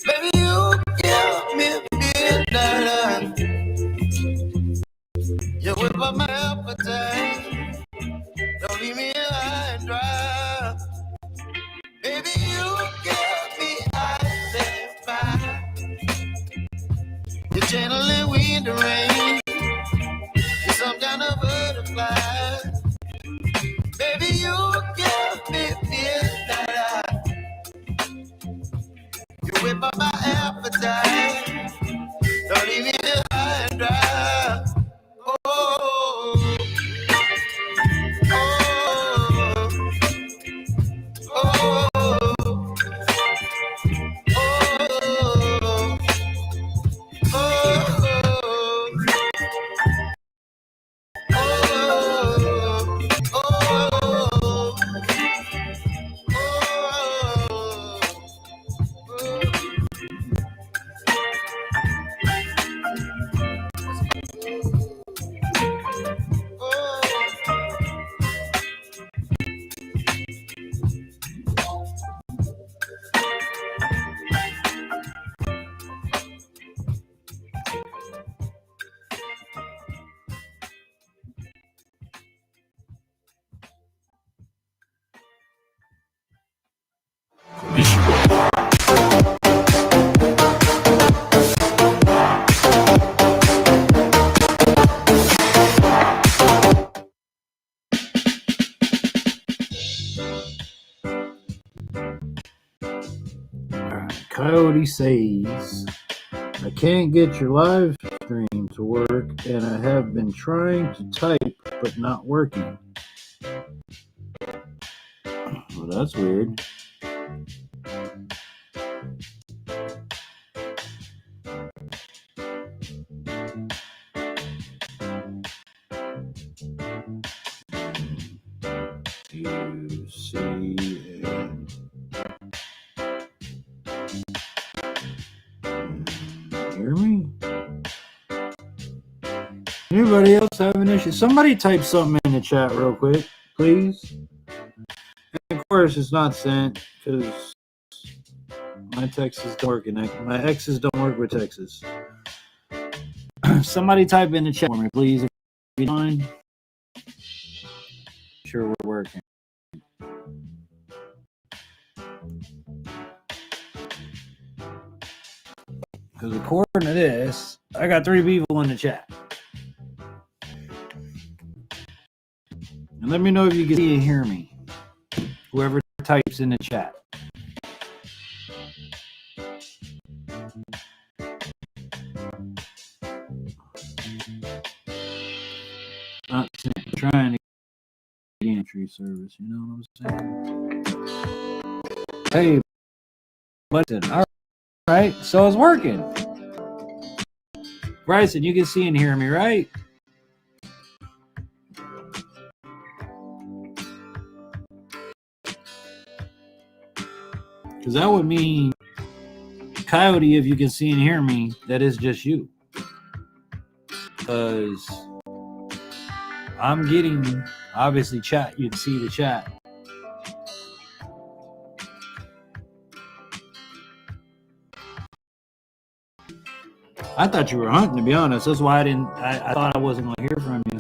Baby, you give me midnight. You whip up my appetite. Don't leave me high and dry. Baby, you give me ice and fire. You're channeling wind and rain. You're some kind of butterfly. Baby, you give me midnight. You whip up my appetite. Don't leave me high and dry. Oh, oh, oh, oh,
Coyote says, I can't get your live stream to work, and I have been trying to type, but not working. Well, that's weird. You see it. Hear me? Anybody else have an issue? Somebody type something in the chat real quick, please. And of course, it's not sent because my Texas don't work. My X's don't work with Texas. Somebody type in the chat for me, please. If you don't mind. Sure, we're working. Because according to this, I got 3 people in the chat. And let me know if you can see and hear me. Whoever types in the chat. Not trying to get entry service, you know what I'm saying? Hey, button. All right, so it's working. Bryson, you can see and hear me, right? Because that would mean, Coyote, if you can see and hear me, that is just you. Because I'm getting, obviously, chat. You can see the chat. I thought you were hunting, to be honest. That's why I thought I wasn't going to hear from you.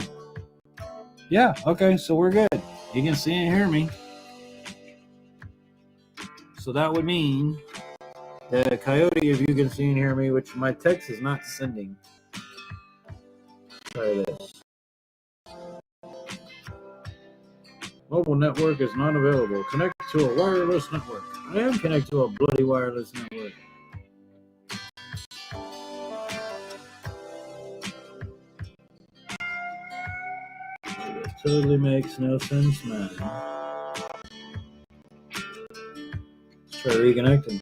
Yeah, okay, so we're good. You can see and hear me. So that would mean that Coyote, if you can see and hear me, which my text is not sending. Try this. Mobile network is not available. Connect to a wireless network. I am connected to a bloody wireless network. It totally makes no sense, man. Let's try reconnecting.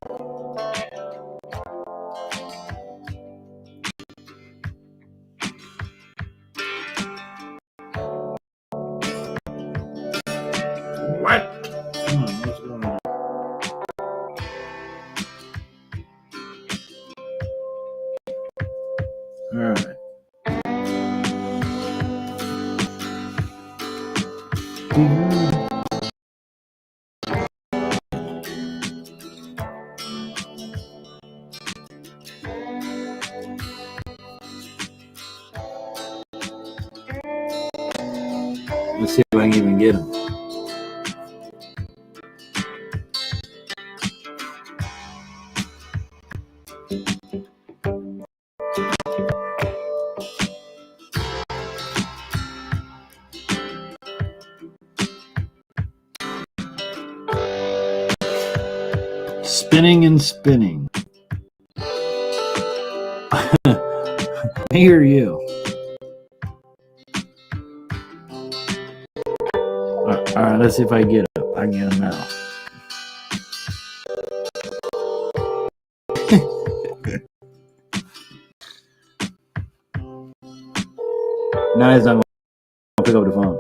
What? What's going on? All right. Let's see if I can even get him. Spinning and spinning. Me or you? All right, let's see if I can get him. I can get him now. Now he's not going to pick up the phone.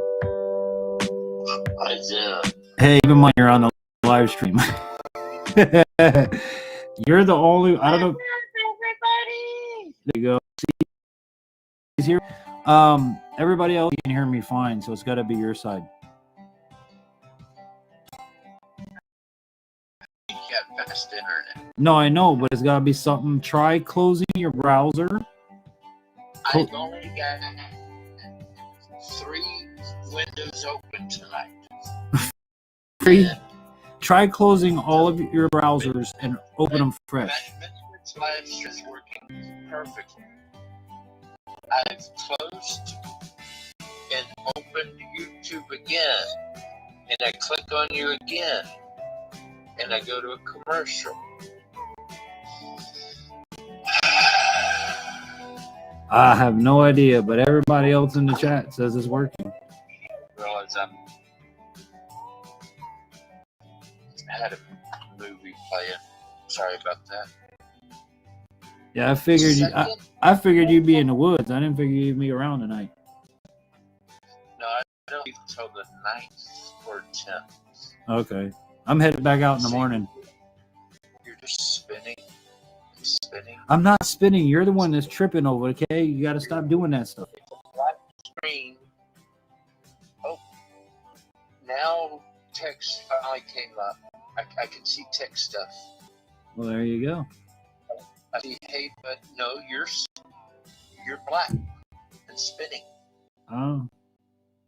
Hey, even when you're on the live stream. You're the only, I don't know. There you go. See, he's here. Everybody else can hear me fine, so it's got to be your side.
You got best internet.
No, I know, but it's got to be something. Try closing your browser.
I've only got 3 windows open tonight.
Try closing all of your browsers and open them fresh.
Live is working perfectly. I've closed and opened YouTube again, and I click on you again, and I go to a commercial.
I have no idea, but everybody else in the chat says it's working.
Realize I had a movie playing. Sorry about that.
Yeah, I figured you'd be in the woods. I didn't figure you'd be around tonight.
No, I don't leave until the 9th or 10th.
Okay. I'm headed back out in the morning.
You're just spinning. Spinning.
I'm not spinning. You're the one that's tripping over it, okay? You got to stop doing that stuff.
Screen. Oh, now text finally came up. I can see text stuff.
Well, there you go.
I see, hey, but no, you're black and spinning.
Oh,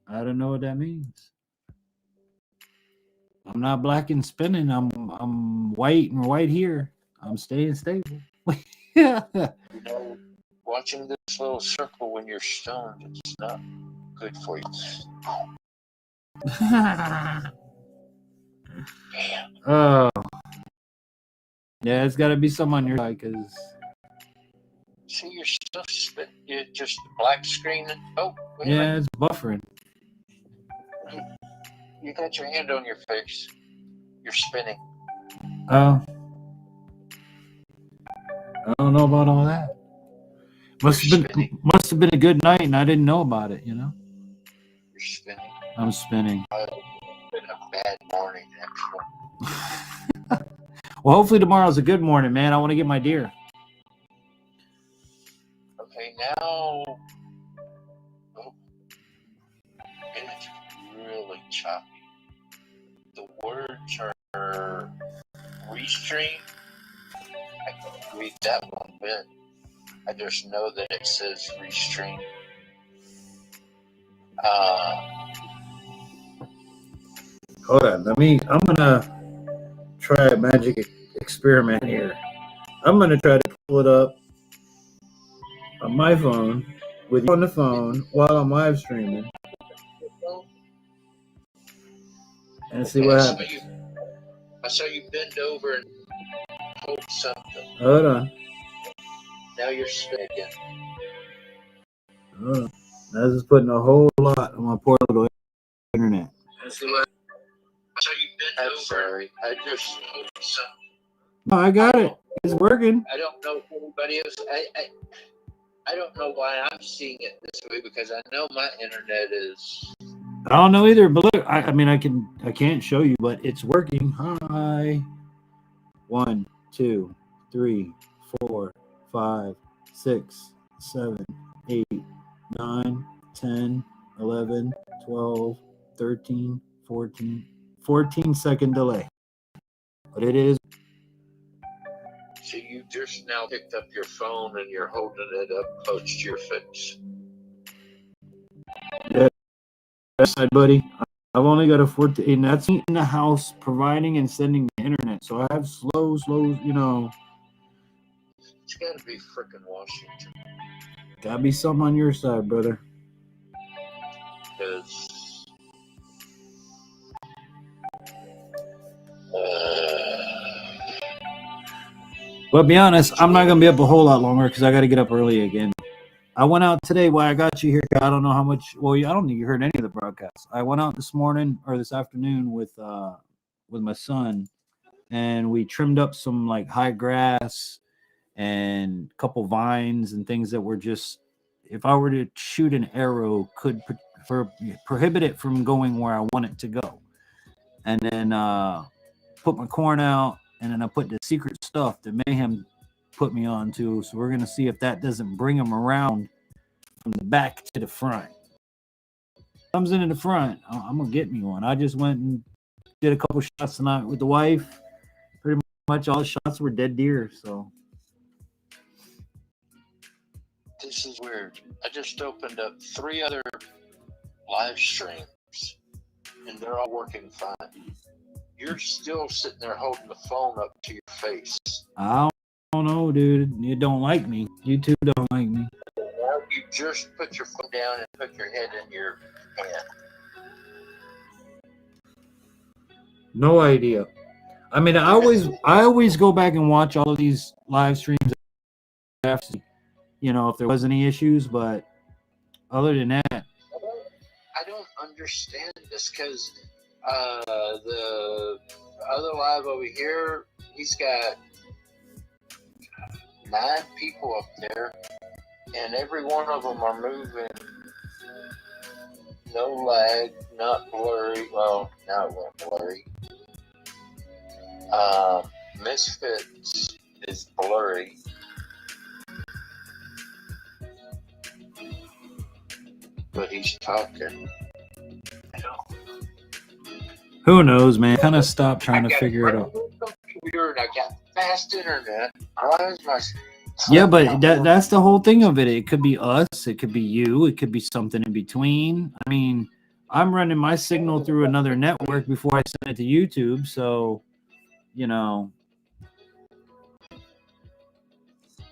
I don't know what that means. I'm not black and spinning. I'm white and right here. I'm staying stable. Yeah.
You know, watching this little circle when you're stoned, it's not good for you.
Oh. Yeah, it's got to be some on your side, because...
See, you're
So you just black screen. Oh, wait a
Yeah,
minute.
it's buffering.
You got your hand on your face. You're spinning.
Oh, I don't know about all that. Must have been a good night, and I didn't know about it.
You're spinning.
I'm spinning.
It's been a bad morning, actually.
Well, hopefully tomorrow's a good morning, man. I want to get my deer.
Okay, now. Oh, it's really choppy. The words are restream. I can read that one bit. I just know that it says restream.
Hold on, I'm gonna try a magic experiment here. I'm gonna try to pull it up on my phone with you on the phone while I'm live streaming and see what happens.
I saw you bend over and hold something.
Hold on.
Now you're spinning again.
Hold on. This is putting a whole lot on my poor little internet.
I saw you bend over. I'm sorry. I just hold something.
No, I got it. It's working.
I don't know if anybody else. I don't know why I'm seeing it this way because I know my internet is.
I don't know either, but look, I mean, I can't show you, but it's working. Hi. 1, 2, 3, 4, 5, 6, 7, 8, 9, 10, 11, 12, 13, 14 second delay. But it is.
So you just now picked up your phone and you're holding it up close to your face.
Yeah, that's right, buddy. I've only got a 14, and that's in the house providing and sending the internet. So I have slow, you know.
It's got to be frickin' Washington.
Gotta be something on your side, brother.
Because.
But be honest, I'm not gonna be up a whole lot longer because I got to get up early again. I went out today. Why I got you here? I don't know how much. Well, I don't think you heard any of the broadcasts. I went out this morning or this afternoon with my son, and we trimmed up some like high grass and a couple vines and things that were just. If I were to shoot an arrow, could prohibit it from going where I want it to go, and then put my corn out. And then I put the secret stuff that Mayhem put me on to. So we're going to see if that doesn't bring them around from the back to the front. Comes in the front, I'm going to get me one. I just went and did a couple shots tonight with the wife. Pretty much all the shots were dead deer. So
This is weird. I just opened up 3 other live streams, and they're all working fine. You're still sitting there holding the phone up to your face.
I don't know, dude. You don't like me. You two don't like me.
You just put your phone down and put your head in your hand.
No idea. I mean, I always go back and watch all of these live streams after, you know, if there was any issues. But other than that,
I don't understand this because the other live over here, he's got 9 people up there, and every one of them are moving. No lag, not blurry. Well, now it went blurry. Misfits is blurry. But he's talking. I don't.
who knows, man? Kind of stop trying to figure it out.
Computer and I got fast internet. Why is my
Yeah, but that's the whole thing of it. It could be us. It could be you. It could be something in between. I mean, I'm running my signal through another network before I send it to YouTube. So, you know,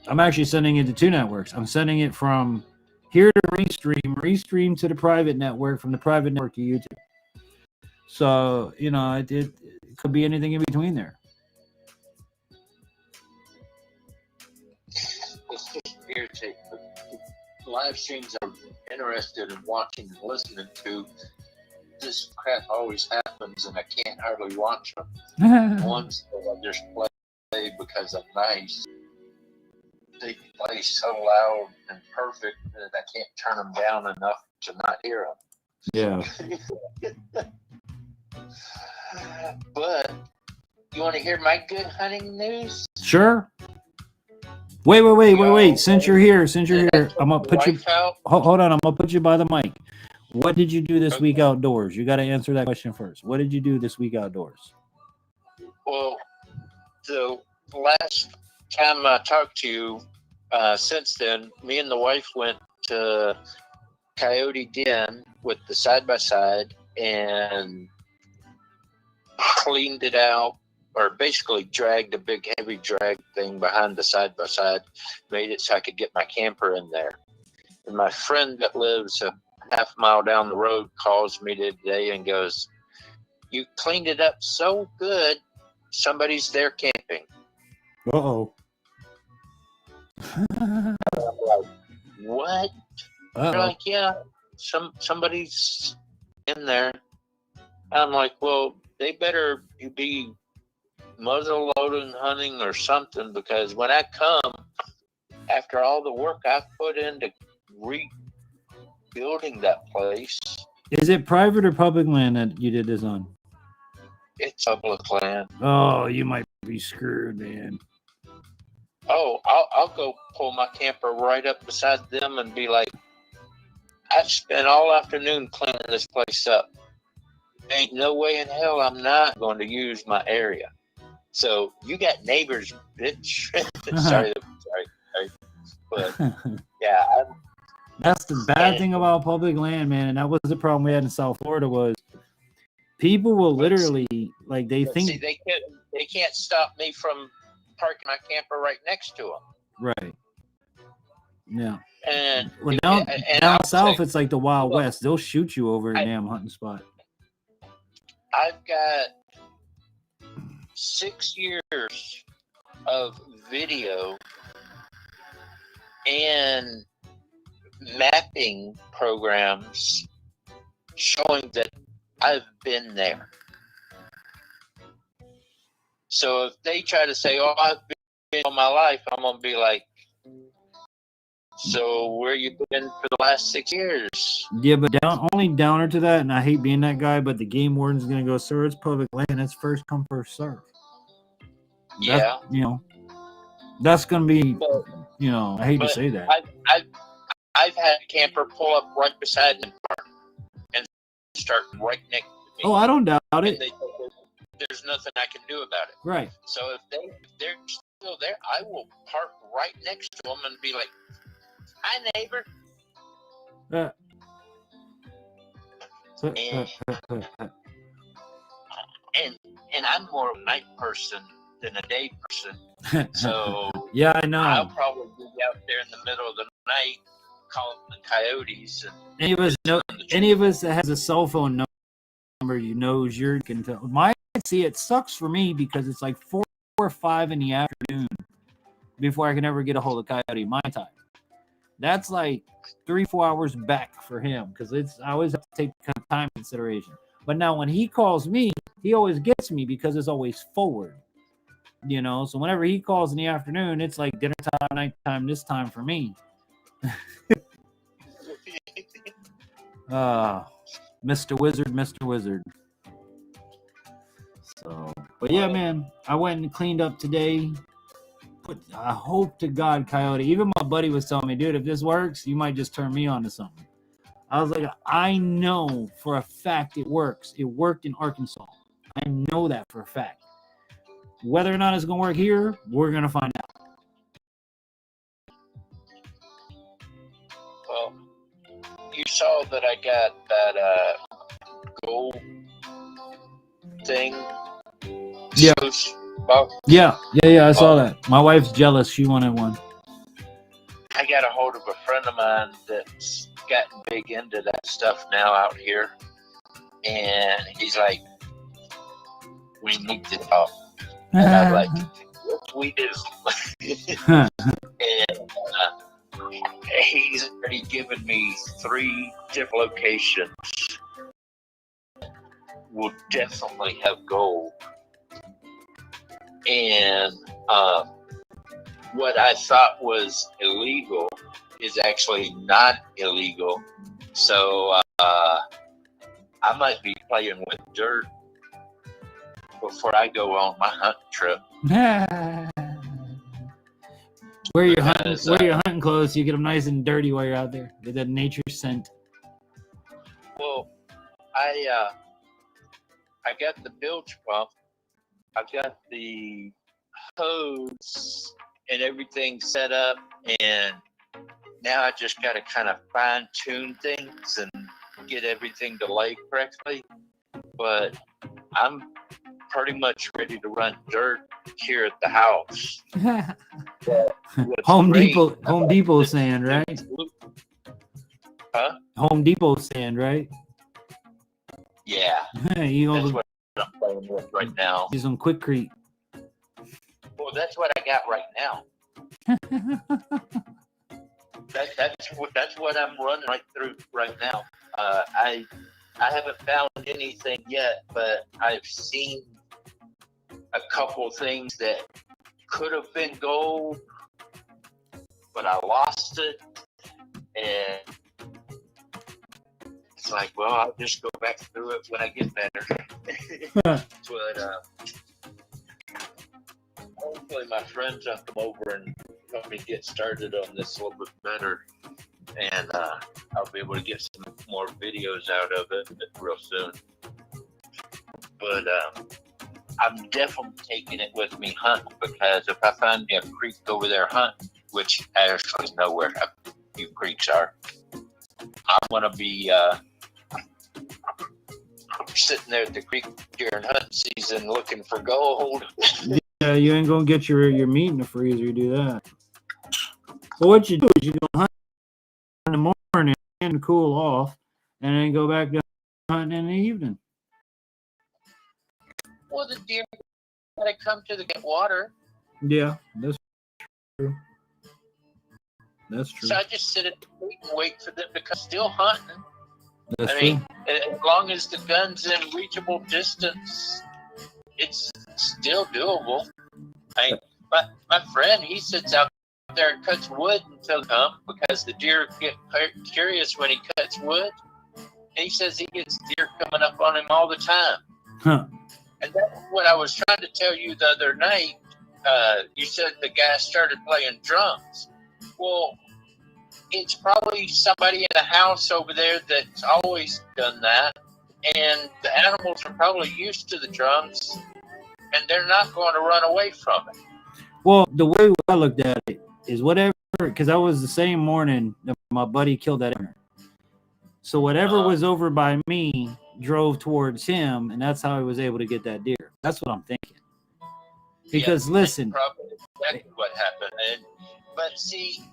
I'm actually sending it to 2 networks. I'm sending it from here to restream to the private network, from the private network to YouTube. So, you know, it could be anything in between there.
It's just irritating. Live streams I'm interested in watching and listening to. This crap always happens, and I can't hardly watch them. Ones that I just play because I'm nice. They play so loud and perfect that I can't turn them down enough to not hear them.
Yeah.
But you want to hear my good hunting news?
Sure. Wait. Since you're here, I'm gonna put you. Hold on, I'm gonna put you by the mic. What did you do this week outdoors? You got to answer that question first. What did you do this week outdoors?
Well, the last time I talked to you, since then, me and the wife went to Coyote Den with the side-by-side and cleaned it out, or basically dragged a big heavy drag thing behind the side-by-side, made it so I could get my camper in there. And my friend that lives a half-mile down the road calls me today and goes, "You cleaned it up so good, somebody's there camping."
Uh-oh.
I'm like, what? They're
Uh-oh.
like, yeah, somebody's in there. I'm like, well, they better be muzzle loading, hunting, or something, because when I come, after all the work I've put into rebuilding that place,
Is it private or public land that you did this on?
it's public land.
Oh, you might be screwed, man.
Oh, I'll go pull my camper right up beside them and be like, I've spent all afternoon cleaning this place up. Ain't no way in hell I'm not going to use my area. So you got neighbors, bitch. sorry. But yeah,
That's the bad thing about public land, man. And that was the problem we had in South Florida was people will literally, like, they think.
See, they can't stop me from parking my camper right next to them.
Right. Yeah.
And
Well,
and
down
I'll
south,
say,
it's like the Wild West. They'll shoot you over a damn hunting spot.
I've got 6 years of video and mapping programs showing that I've been there. So if they try to say, "Oh, I've been all my life," I'm gonna be like, "So where you been for the last 6 years?"
Yeah, but only downer to that, and I hate being that guy, but the game warden's gonna go, "Sir, it's public land. It's first come, first serve."
Yeah,
That's gonna be, I hate to say that.
I've had a camper pull up right beside me and start right next to me.
Oh, I don't doubt
And
it.
there's nothing I can do about it.
Right.
So if they're still there, I will park right next to them and be like, "Hi, neighbor." And I'm more of a night person than a day person. So
yeah, I know.
I'll probably be out there in the middle of the night calling the coyotes. And
Any of us that has a cell phone number, you can tell. It sucks for me because it's like 4 or 5 in the afternoon before I can ever get a hold of Coyote my time. That's like 3-4 hours back for him because I always have to take kind of time consideration. But now when he calls me, he always gets me because it's always forward. So whenever he calls in the afternoon, it's like dinner time, night time, this time for me. Mr. Wizard. So, but yeah, man, I went and cleaned up today. I hope to God, Coyote. Even my buddy was telling me, dude, if this works, you might just turn me on to something. I was like, I know for a fact it works. It worked in Arkansas. I know that for a fact. Whether or not it's going to work here, we're going to find out.
well, you saw that I got that gold thing.
Yeah.
Well,
Yeah, I saw that. My wife's jealous. She wanted one.
I got a hold of a friend of mine that's gotten big into that stuff now out here. And he's like, "We need to talk." And I'm like, "Yes, we do." And he's already given me 3 different locations. Will definitely have gold. And what I thought was illegal is actually not illegal. So I might be playing with dirt before I go on my hunting trip.
Wear your hunting clothes so you get them nice and dirty while you're out there. Get that nature scent.
Well, I got the bilge pump. I got the hose and everything set up, and now I just got to kind of fine tune things and get everything to lay correctly. But I'm pretty much ready to run dirt here at the house.
Home Depot sand, right?
Huh?
Home Depot sand, right?
Yeah.
You
That's
know,
what I'm playing with right now.
do some quickcrete.
Well, that's what I got right now. That's what I'm running right through right now. I haven't found anything yet, but I've seen a couple things that could have been gold, but I lost it, and it's like, well, I'll just go back through it when I get better. But hopefully my friends will come over and help me get started on this a little bit better, and I'll be able to get some more videos out of it real soon. But I'm definitely taking it with me hunting, because if I find me a creek over there hunting, which I actually know where a few creeks are, I'm going to be sitting there at the creek during hunting season looking for gold.
Yeah, you ain't gonna get your meat in the freezer. You do that. So what you do is you go hunt in the morning and cool off, and then go back to hunting in the evening.
Well, the deer gotta come to the water.
Yeah, that's true. That's true.
So I just sit at the creek and wait for them to come. Still hunting.
That's
I mean,
true.
as long as the gun's in reachable distance, it's still doable. My friend, he sits out there and cuts wood until they come, because the deer get curious when he cuts wood. And he says he gets deer coming up on him all the time.
Huh.
And that's what I was trying to tell you the other night. You said the guy started playing drums. Well, it's probably somebody in the house over there that's always done that. And the animals are probably used to the drums, and they're not going to run away from it.
Well, the way I looked at it is whatever, because I was the same morning that my buddy killed that animal. So whatever was over by me drove towards him, and that's how he was able to get that deer. That's what I'm thinking. Because listen,
that's probably exactly what happened. But see,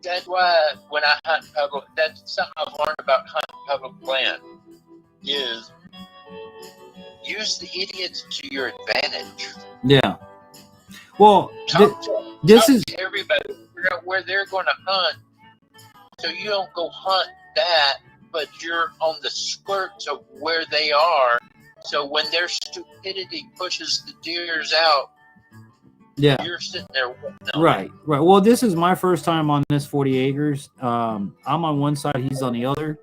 that's why when I hunt public, that's something I've learned about hunting public land, is use the idiots to your advantage.
Yeah. Well, this is
everybody figure out where they're going to hunt, so you don't go hunt that, but you're on the skirts of where they are. So when their stupidity pushes the deers out,
yeah,
you're sitting there with them.
Right. Well, this is my first time on this 40 acres. I'm on one side, he's on the other,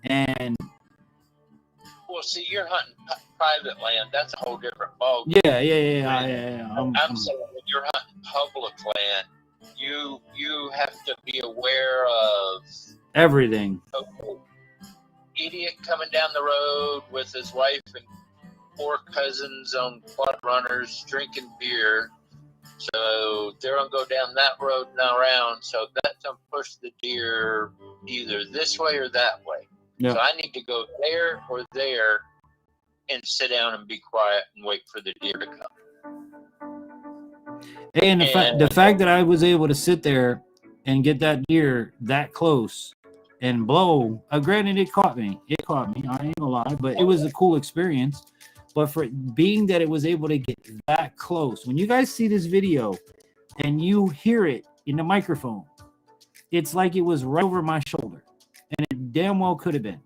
and
well, see, you're hunting private land. That's a whole different ball.
Yeah.
I'm saying when you're hunting public land, you have to be aware of
everything.
Okay, idiot coming down the road with his wife and 4 cousins on quad runners drinking beer. So they're going to go down that road and around. So that's going to push the deer either this way or that way. Yeah. So I need to go there or there and sit down and be quiet and wait for the deer to come.
And the fact that I was able to sit there and get that deer that close and blow, granted it caught me. I ain't gonna lie, but it was a cool experience. But for being that it was able to get that close, when you guys see this video and you hear it in the microphone. It's like it was right over my shoulder, and it damn well could have been.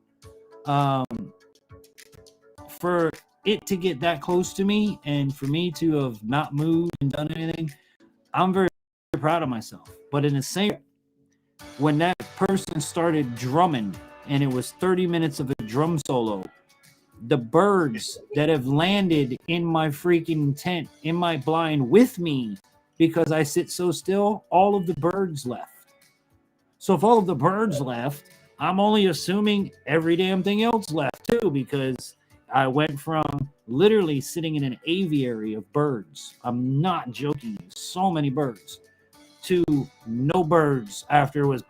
For it to get that close to me, and for me to have not moved and done anything, I'm very proud of myself. But in the same, when that person started drumming, and it was 30 minutes of a drum solo, the birds that have landed in my freaking tent, in my blind with me, because I sit so still, all of the birds left. So if all of the birds left, I'm only assuming every damn thing else left too, because I went from literally sitting in an aviary of birds. I'm not joking. So many birds. To no birds after it was.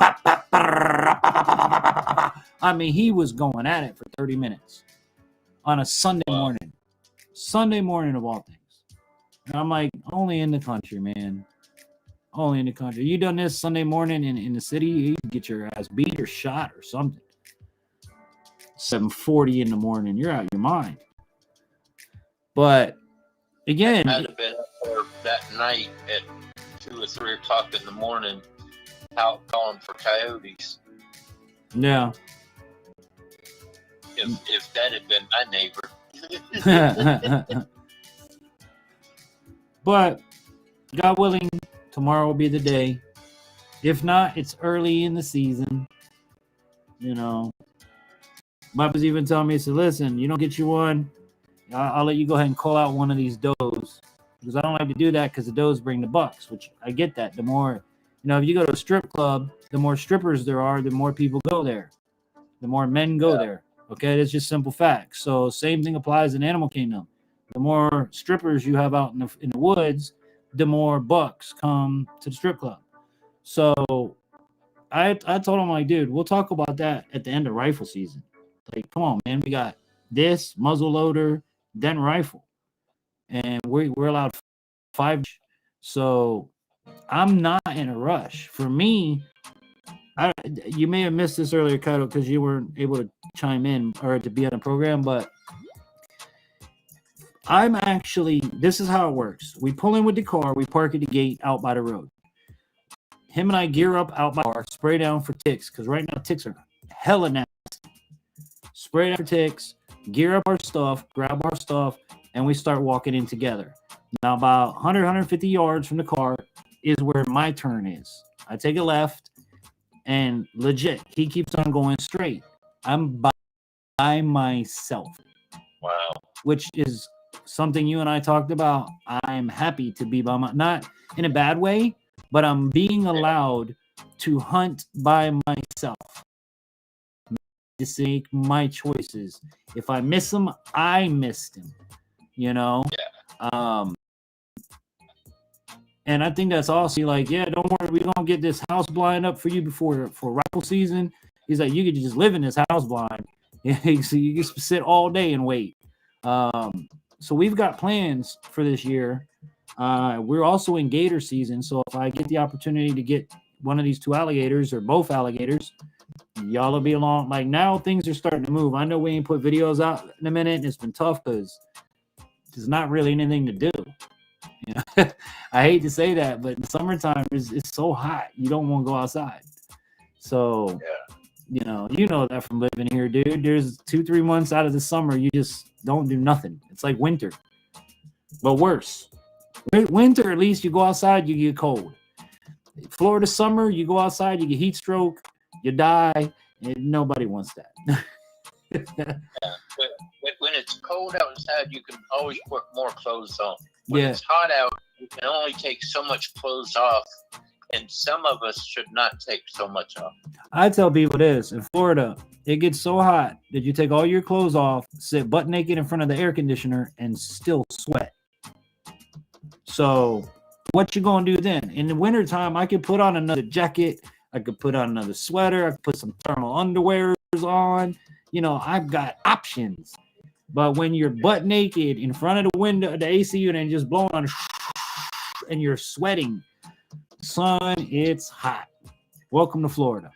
I mean, he was going at it for 30 minutes on a Sunday morning. Sunday morning of all things. And I'm like, only in the country, man. Only in the country. You done this Sunday morning in the city, you get your ass beat or shot or something. 7:40 in the morning, you're out of your mind. But again,
I'd have been up there that night at 2 or 3 o'clock in the morning, out calling for coyotes.
yeah.
If that had been my neighbor.
But God willing, tomorrow will be the day. If not, it's early in the season. You know, Bob was even telling me, he said, listen, you don't get you one, I'll let you go ahead and call out one of these does, because I don't like to do that because the does bring the bucks, which I get that. The more, you know, if you go to a strip club, the more strippers there are, the more people go there, the more men go there. Okay, that's just simple facts. So same thing applies in Animal Kingdom. The more strippers you have out in the woods, the more bucks come to the strip club. So I told him, like, dude, we'll talk about that at the end of rifle season. Like, come on, man, we got this muzzle loader, then rifle, and we're allowed 5. So I'm not in a rush. For me, you may have missed this earlier, Kyle, because you weren't able to chime in or to be on the program, but I'm actually, this is how it works. We pull in with the car, we park at the gate out by the road. Him and I gear up out by the car, spray down for ticks, because right now ticks are hella nasty. Spray down for ticks, gear up our stuff, grab our stuff, and we start walking in together. Now, about 100, 150 yards from the car is where my turn is. I take a left, and legit, he keeps on going straight. I'm by myself.
Wow.
Which is something you and I talked about. I'm happy to be by not in a bad way, but I'm being allowed to hunt by myself. To make my choices. If I miss him, I missed him. You know?
Yeah.
And I think that's also like, yeah, don't worry, we're gonna get this house blind up for you for rifle season. He's like, you could just live in this house blind. So you can sit all day and wait. So we've got plans for this year. We're also in gator season, so if I get the opportunity to get one of these 2 alligators or both alligators, y'all will be along. Like, now things are starting to move. I know we ain't put videos out in a minute, and it's been tough because there's not really anything to do. You know? I hate to say that, but in summertime it's so hot, you don't want to go outside. So you know that from living here, dude. There's 2-3 months out of the summer you just don't do nothing. It's like winter, but worse. Winter, at least you go outside, you get cold. Florida summer, you go outside, you get heat stroke, you die, and nobody wants that.
When it's cold outside, you can always put more clothes on. When it's hot out, you can only take so much clothes off, and some of us should not take so much off.
I tell people this, in Florida, it gets so hot that you take all your clothes off, sit butt naked in front of the air conditioner, and still sweat. So what you gonna do then? In the wintertime, I could put on another jacket, I could put on another sweater, I could put some thermal underwears on. You know, I've got options. But when you're butt naked in front of the window of the AC unit and just blowing on and you're sweating, son, it's hot. Welcome to Florida.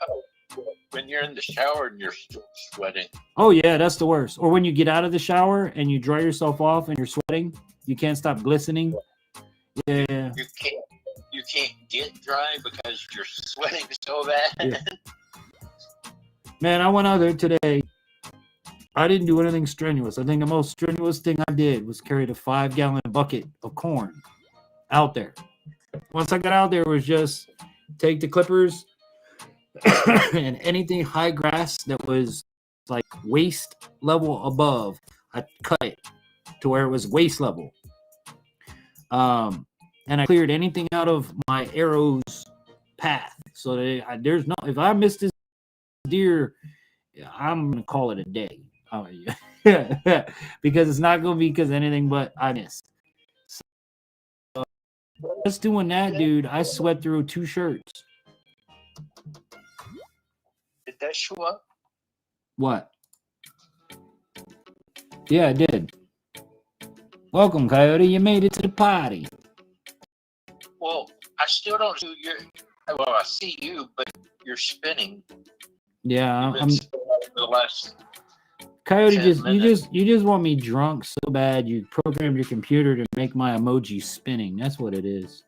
When you're in the shower and you're still sweating.
Oh yeah, that's the worst. Or when you get out of the shower and you dry yourself off and you're sweating, you can't stop glistening. Yeah.
You can't get dry because you're sweating so bad.
Yeah. Man, I went out there today. I didn't do anything strenuous. I think the most strenuous thing I did was carry the 5-gallon bucket of corn out there. Once I got out there, it was just take the clippers and anything high grass that was like waist level above, I cut it to where it was waist level. And I cleared anything out of my arrow's path. So that there's no, if I miss this deer, I'm going to call it a day. Oh, yeah. Because it's not going to be because of anything but I missed. So, just doing that, dude, I sweat through 2 shirts.
Did that show up?
What? Yeah, I did. Welcome, Coyote. You made it to the party.
Well, I still don't see you. Well, I see you, but you're spinning.
Yeah, I'm.
The last
Coyote,
10
you
minutes.
just want me drunk so bad you programmed your computer to make my emoji spinning. That's what it is.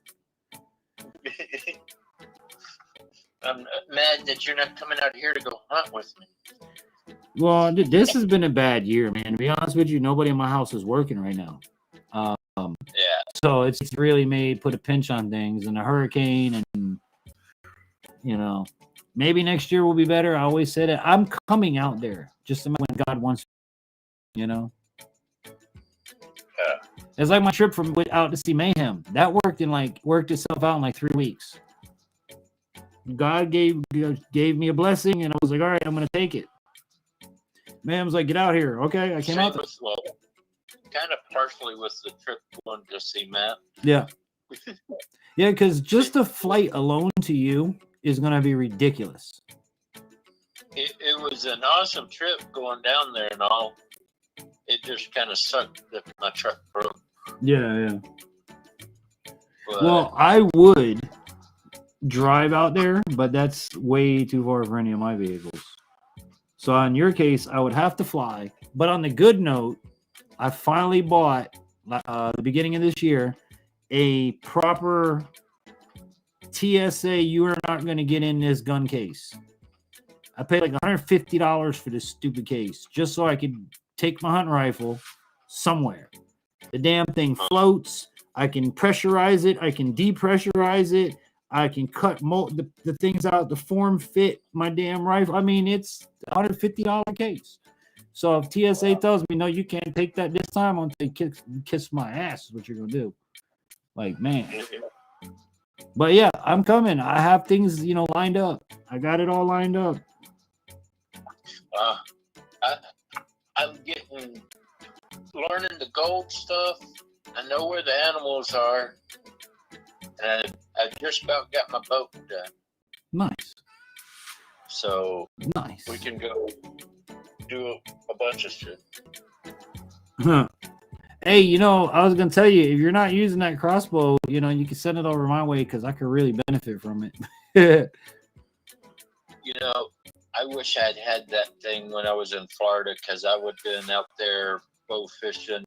I'm mad that you're not coming out here to go hunt with me.
Well, this has been a bad year, man. To be honest with you, nobody in my house is working right now.
Yeah.
So it's really put a pinch on things, and a hurricane, and maybe next year will be better. I always said it. I'm coming out there just when God wants.
Yeah.
It's like my trip from out to see Mayhem. That worked itself out in like 3 weeks. God gave me a blessing, and I was like, all right, I'm gonna take it. Mayhem's like, get out here. Okay, I came out.
Kind of partially with the trip going to see Matt.
Yeah. Yeah, because just the flight alone to you is going to be ridiculous.
It was an awesome trip going down there and all. It just kind of sucked that my truck broke.
Yeah.
But,
Well, I would drive out there, but that's way too far for any of my vehicles. So in your case, I would have to fly. But on the good note, I finally bought, the beginning of this year, a proper TSA, you are not going to get in this gun case. I paid like $150 for this stupid case just so I could take my hunting rifle somewhere. The damn thing floats. I can pressurize it. I can depressurize it. I can cut the things out to form fit my damn rifle. I mean, it's a $150 case. So if TSA tells me, no, you can't take that this time, I'm going to kiss my ass is what you're going to do. Like, man. But yeah, I'm coming. I have things, lined up. I got it all lined up.
I'm learning the gold stuff. I know where the animals are. And I just about got my boat done.
Nice.
So
nice.
We can go do a bunch of shit.
Hey, I was gonna tell you, if you're not using that crossbow, you can send it over my way because I could really benefit from it.
I wish I'd had that thing when I was in Florida because I would have been out there bow fishing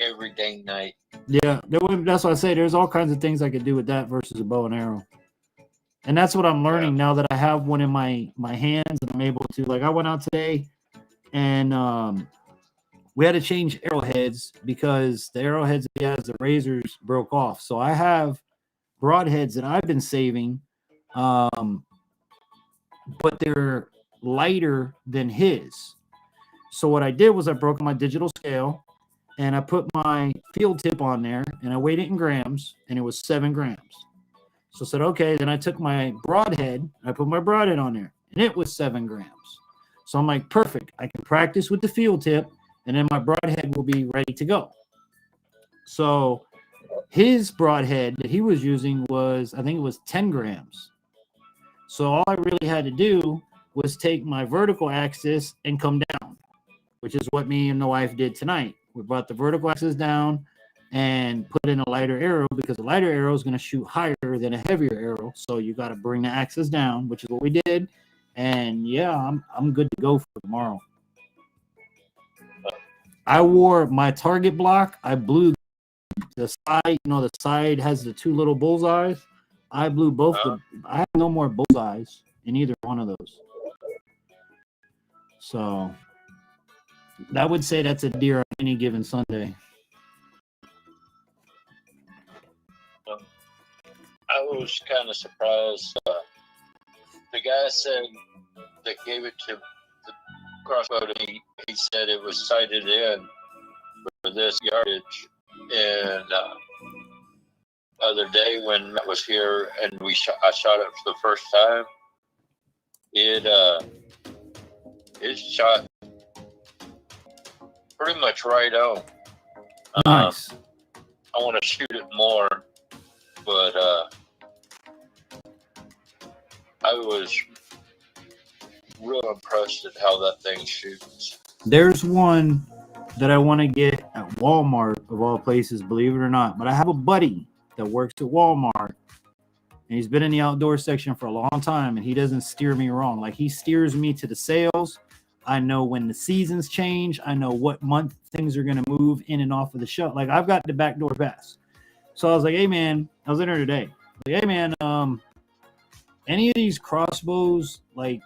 every dang night.
Yeah, that's what I say. There's all kinds of things I could do with that versus a bow and arrow. And that's what I'm learning now that I have one in my hands and I'm able to, like, I went out today and we had to change arrowheads because the arrowheads he has, the razors broke off. So I have broadheads that I've been saving, but they're lighter than his. So what I did was I broke my digital scale and I put my field tip on there and I weighed it in grams and it was 7 grams. So I said, okay, then I took my broadhead, I put my broadhead on there and it was 7 grams. So I'm like, perfect. I can practice with the field tip and then my broadhead will be ready to go. So his broadhead that he was using was, I think it was 10 grams. So all I really had to do was take my vertical axis and come down, which is what me and the wife did tonight. We brought the vertical axis down and put in a lighter arrow because the lighter arrow is going to shoot higher than a heavier arrow. So you got to bring the axis down, which is what we did. And yeah, I'm good to go for tomorrow. I wore my target block. I blew the side. The side has the 2 little bullseyes. I blew both I have no more bullseyes in either one of those. So I would say that's a deer on any given Sunday.
I was kind of surprised. The guy said that gave it to the crossbow to me. He said it was sighted in for this yardage. And the other day when Matt was here and I shot it for the first time, it shot pretty much right on.
Nice.
I want to shoot it more, but I was real impressed at how that thing shoots.
There's one that I want to get at Walmart, of all places, believe it or not. But I have a buddy that works at Walmart, and he's been in the outdoor section for a long time, and he doesn't steer me wrong. Like, he steers me to the sales. I know when the seasons change. I know what month things are going to move in and off of the shelf. Like, I've got the backdoor pass. So I was like, hey, man, I was in there today. Like, hey, man, any of these crossbows, like,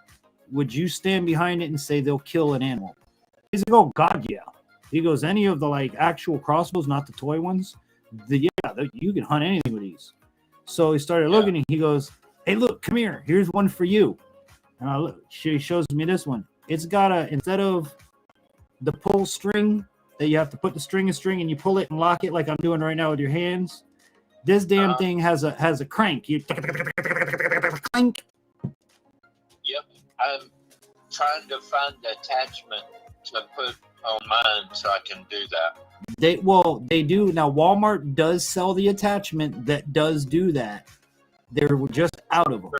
would you stand behind it and say they'll kill an animal? He's like, oh, God, yeah. He goes, any of the, like, actual crossbows, not the toy ones, you can hunt anything with these. So he started looking, and he goes, hey, look, come here. Here's one for you. And I look, she shows me this one. It's got instead of the pull string that you have to put the string and you pull it and lock it like I'm doing right now with your hands, this damn thing has a crank. You clank.
Yep. I'm trying to find the attachment to put on mine so I can do that.
They do now. Walmart does sell the attachment that does do that. They're just out of them,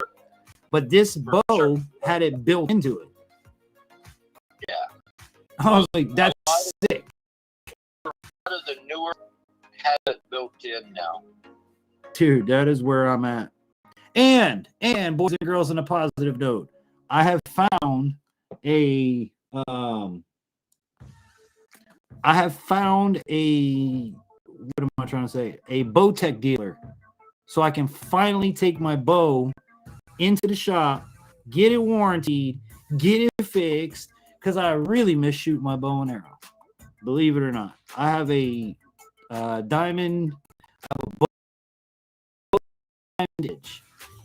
but this bow had it built into it.
Yeah,
I was like, that's sick.
A lot of the newer have it built in now.
Dude, that is where I'm at. And boys and girls, on a positive note, I have found a what am I trying to say? A bow tech dealer. So I can finally take my bow into the shop, get it warranted, get it fixed, because I really miss shooting my bow and arrow. Believe it or not. I have a diamond,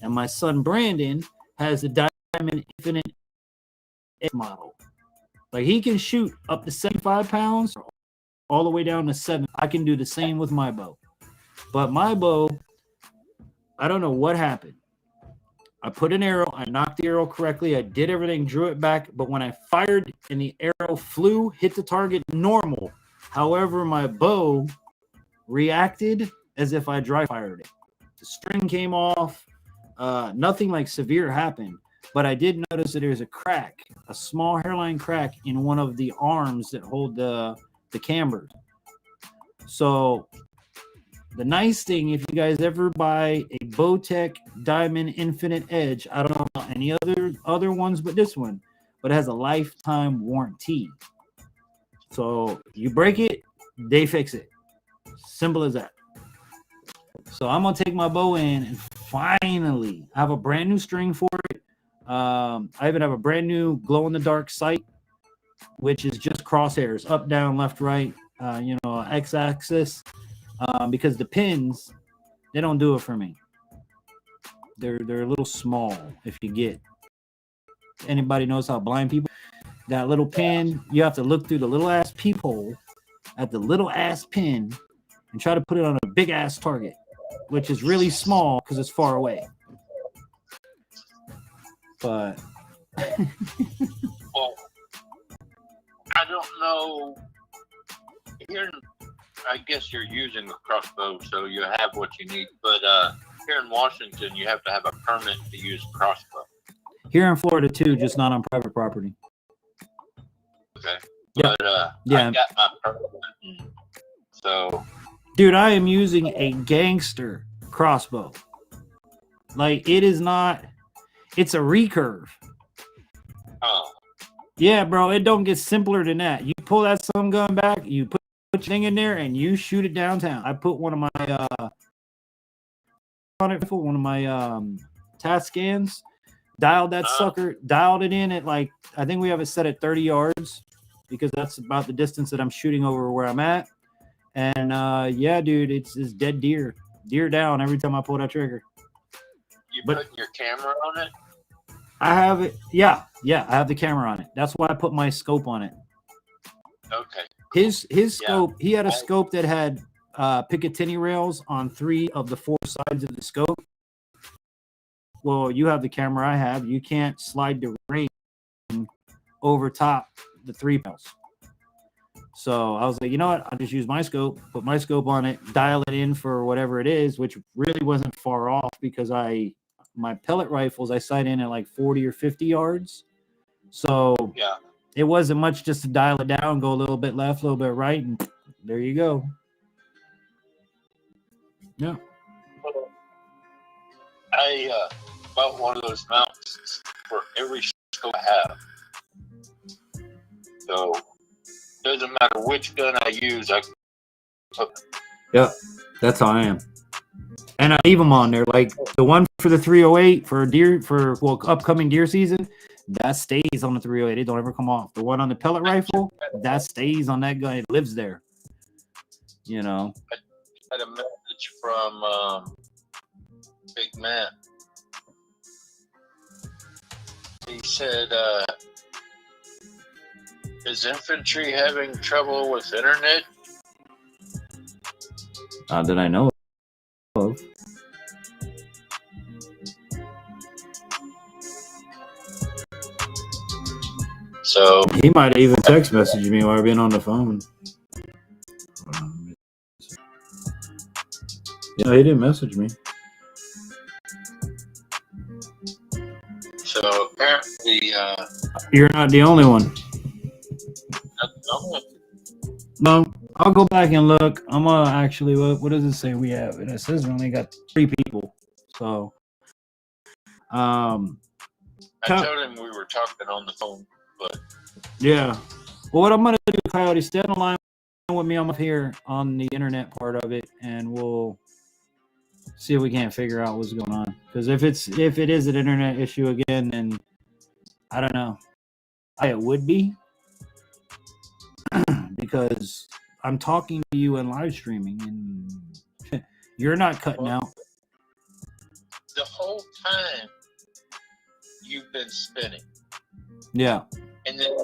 and my son Brandon has a diamond infinite model. Like, he can shoot up to 75 pounds all the way down to 7. I can do the same with my bow. But my bow, I don't know what happened. I put an arrow, I knocked the arrow correctly, I did everything, drew it back, but when I fired and the arrow flew, hit the target normal. However, my bow reacted as if I dry fired it. The string came off. Nothing like severe happened, but I did notice that there's a crack, a small hairline crack in one of the arms that hold the camber. So the nice thing, if you guys ever buy a Bowtech Diamond Infinite Edge, I don't know about any other ones but this one, but it has a lifetime warranty. So you break it, they fix it. Simple as that. So I'm gonna take my bow in, and finally I have a brand new string for it. I even have a brand new glow-in-the-dark sight, which is just crosshairs, up, down, left, right, x-axis. Because the pins, they don't do it for me. They're a little small. If you get anybody knows how blind people, that little pin, you have to look through the little ass peephole at the little ass pin and try to put it on a big ass target, which is really small because it's far away. But
well, I don't know. Here, I guess you're using a crossbow, so you have what you need. But here in Washington, you have to have a permit to use a crossbow.
Here in Florida too, just not on private property.
Okay.
Yeah.
But
Yeah.
I got my permit. So,
dude, I am using a gangster crossbow. Like, it is not. It's a recurve.
oh,
Yeah, bro, it don't get simpler than that. You pull that sun gun back, you put your thing in there, and you shoot it downtown. I put one of my on it, one of my task scans. Dialed that sucker, dialed it in at like, I think we have it set at 30 yards because that's about the distance that I'm shooting over where I'm at. And yeah, dude, it's dead deer down every time I pull that trigger.
You put your camera on it?
I have it. Yeah, I have the camera on it. That's why I put my scope on it.
Okay.
His scope, he had a scope that had Picatinny rails on 3 of the 4 sides of the scope. Well, you have the camera I have. You can't slide the ring over top the 3 rails. So I was like, you know what? I'll just use my scope, put my scope on it, dial it in for whatever it is, which really wasn't far off because my pellet rifles, I sight in at like 40 or 50 yards. So
yeah,
it wasn't much just to dial it down, go a little bit left, a little bit right, and there you go. Yeah.
I bought one of those mounts for every scope I have. So doesn't matter which gun I use, I can put.
Yeah, that's how I am. And I leave them on there. Like the one for the 308 for upcoming deer season, that stays on the 308. It don't ever come off. The one on the pellet rifle, that stays on that gun. It lives there. You know.
I had a message from Big Man. He said, is infantry having trouble with internet?
That I know of.
So
he might have even text messaged me while I've been on the phone. Yeah, he didn't message me.
So apparently,
you're not the only one. No, I'll go back and look. I'm actually, what does it say we have? It says we only got 3 people. So,
I told him we were talking on the phone, but
yeah. Well, what I'm gonna do, Coyote, stay on the line with me. I'm up here on the internet part of it, and we'll see if we can't figure out what's going on. Because if it is an internet issue again, then I don't know. It would be. Because I'm talking to you and live streaming, and you're not cutting out.
The whole time you've been spinning.
Yeah.
And then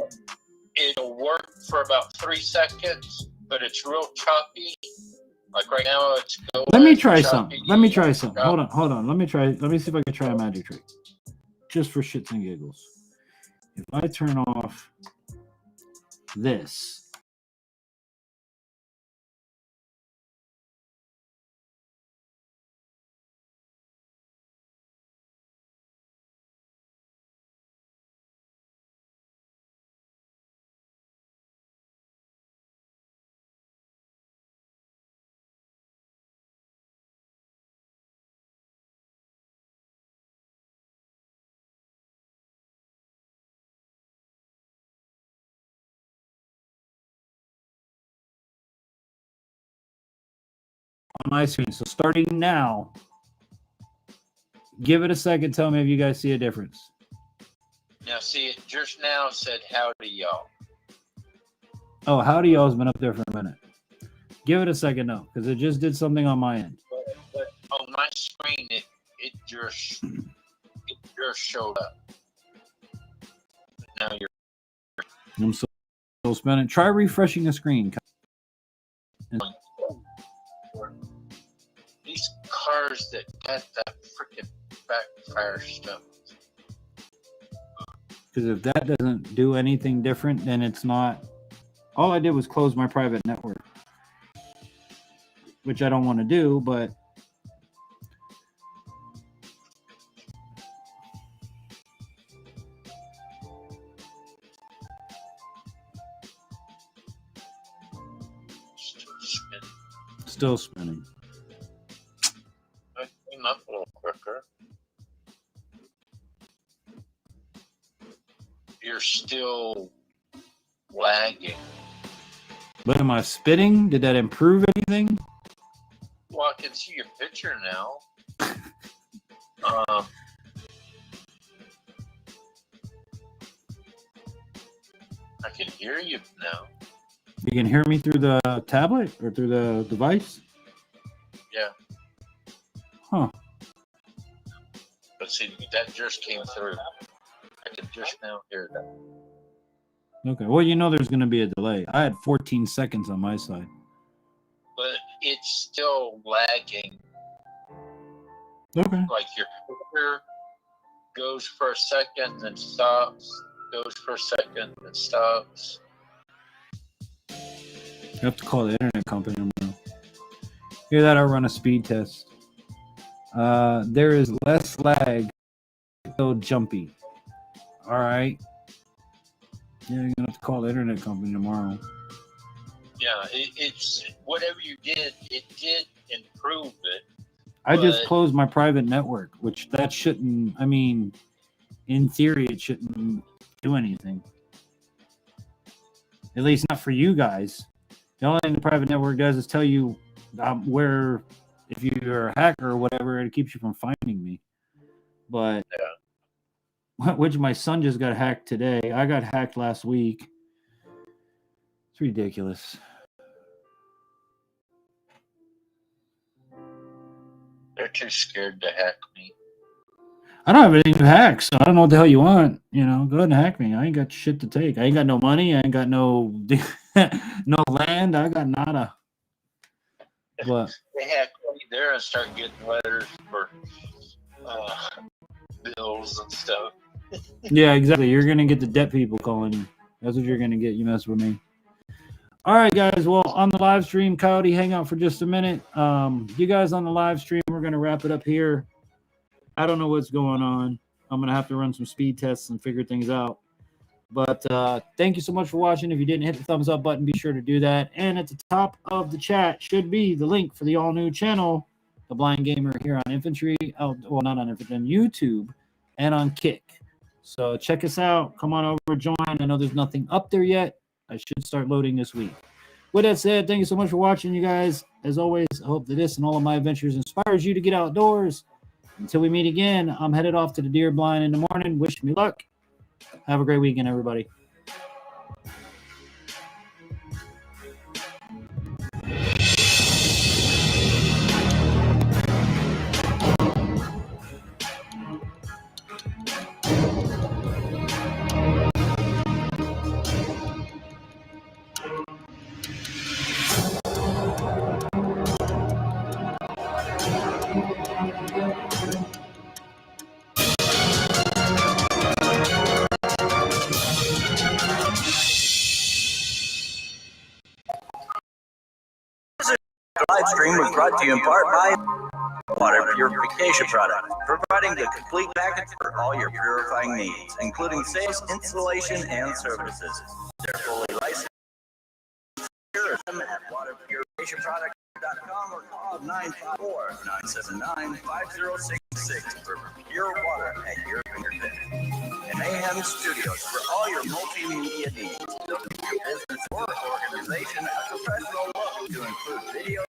it'll work for about 3 seconds, but it's real choppy. Like right now, it's going.
Let me try something. Hold on. Let me see if I can try a magic trick. Just for shits and giggles. If I turn off this. On my screen. So starting now, give it a second. Tell me if you guys see a difference.
Now, see, it just now said howdy, y'all.
Oh, howdy, y'all's been up there for a minute. Give it a second, though, because it just did something on my end.
But on my screen, it just showed up. Now you're.
I'm still spinning. Try refreshing the screen.
These cars that got that freaking backfire stuff.
Because if that doesn't do anything different, then it's not. All I did was close my private network, which I don't want to do, but. Still spinning.
I came up a little quicker. You're still lagging.
But am I spitting? Did that improve anything?
Well, I can see your picture now. I can hear you now.
You can hear me through the tablet or through the device?
Yeah.
Huh.
But see, that just came through. I can just now hear that.
Okay. Well, you know there's going to be a delay. I had 14 seconds on my side.
But it's still lagging.
Okay.
Like your picture goes for a second, then stops. Goes for a second, then stops.
You have to call the internet company tomorrow. Hear that? I'll run a speed test. There is less lag, still jumpy. All right. Yeah, you're gonna have to call the internet company tomorrow.
Yeah, it's whatever you did, it did improve it.
I just closed my private network, which that shouldn't. I mean, in theory, it shouldn't do anything. At least not for you guys. The only thing the private network does is tell you where, if you're a hacker or whatever, it keeps you from finding me. But which my son just got hacked today. I got hacked last week. It's ridiculous.
They're too scared to hack me.
I don't have anything to hack, so I don't know what the hell you want. You know, go ahead and hack me. I ain't got shit to take. I ain't got no money. I ain't got no no land. I got nada. But
They hack me there and start getting letters for bills and stuff.
yeah, exactly. You're gonna get the debt people calling you. That's what you're gonna get. You mess with me. All right, guys. Well, on the live stream, Coyote, hang out for just a minute. You guys on the live stream, we're gonna wrap it up here. I don't know what's going on. I'm going to have to run some speed tests and figure things out. But thank you so much for watching. If you didn't hit the thumbs up button, be sure to do that. And at the top of the chat should be the link for the all-new channel, The Blind Gamer, here on Infantry. Well, not on Infantry, on YouTube and on Kick. So check us out. Come on over, join. I know there's nothing up there yet. I should start loading this week. With that said, thank you so much for watching, you guys. As always, I hope that this and all of my adventures inspires you to get outdoors. Until we meet again, I'm headed off to the deer blind in the morning. Wish me luck. Have a great weekend, everybody.
Live stream was brought to you in part by Water Purification Products, providing the complete package for all your purifying needs, including sales, installation, and services. They're fully licensed. Secure them at waterpurificationproducts.com or call 954-979-5066 for pure water at your fingertips. And Mayhem Studios for all your multimedia needs. Your business or organization a professional look to include videos.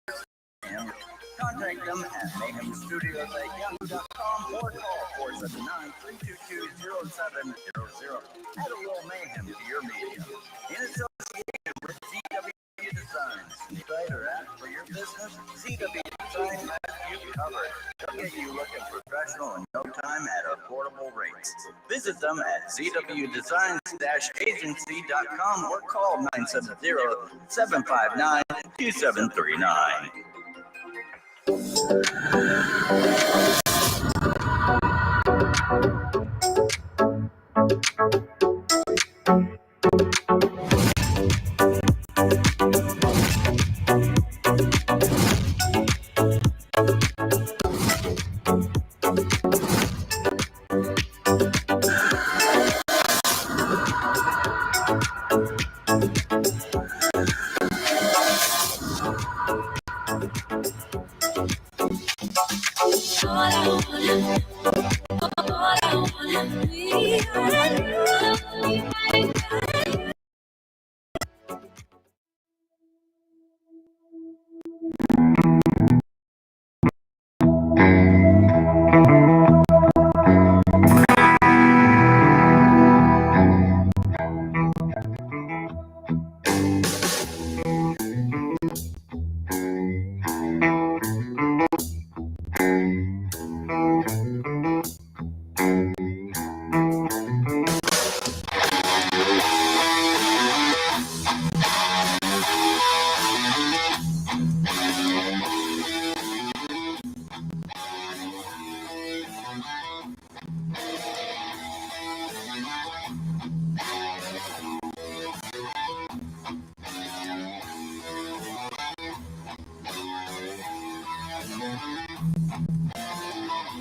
And contact them at mayhemstudios@yahoo.com or call 479-322-0700. Add a little mayhem to your media. In association with ZW Designs. Site or app for your business? ZW Design has you covered. They'll get you looking professional in no time at affordable rates. Visit them at zwdesigns-agency.com or call 970-759-2739.
All I wanna be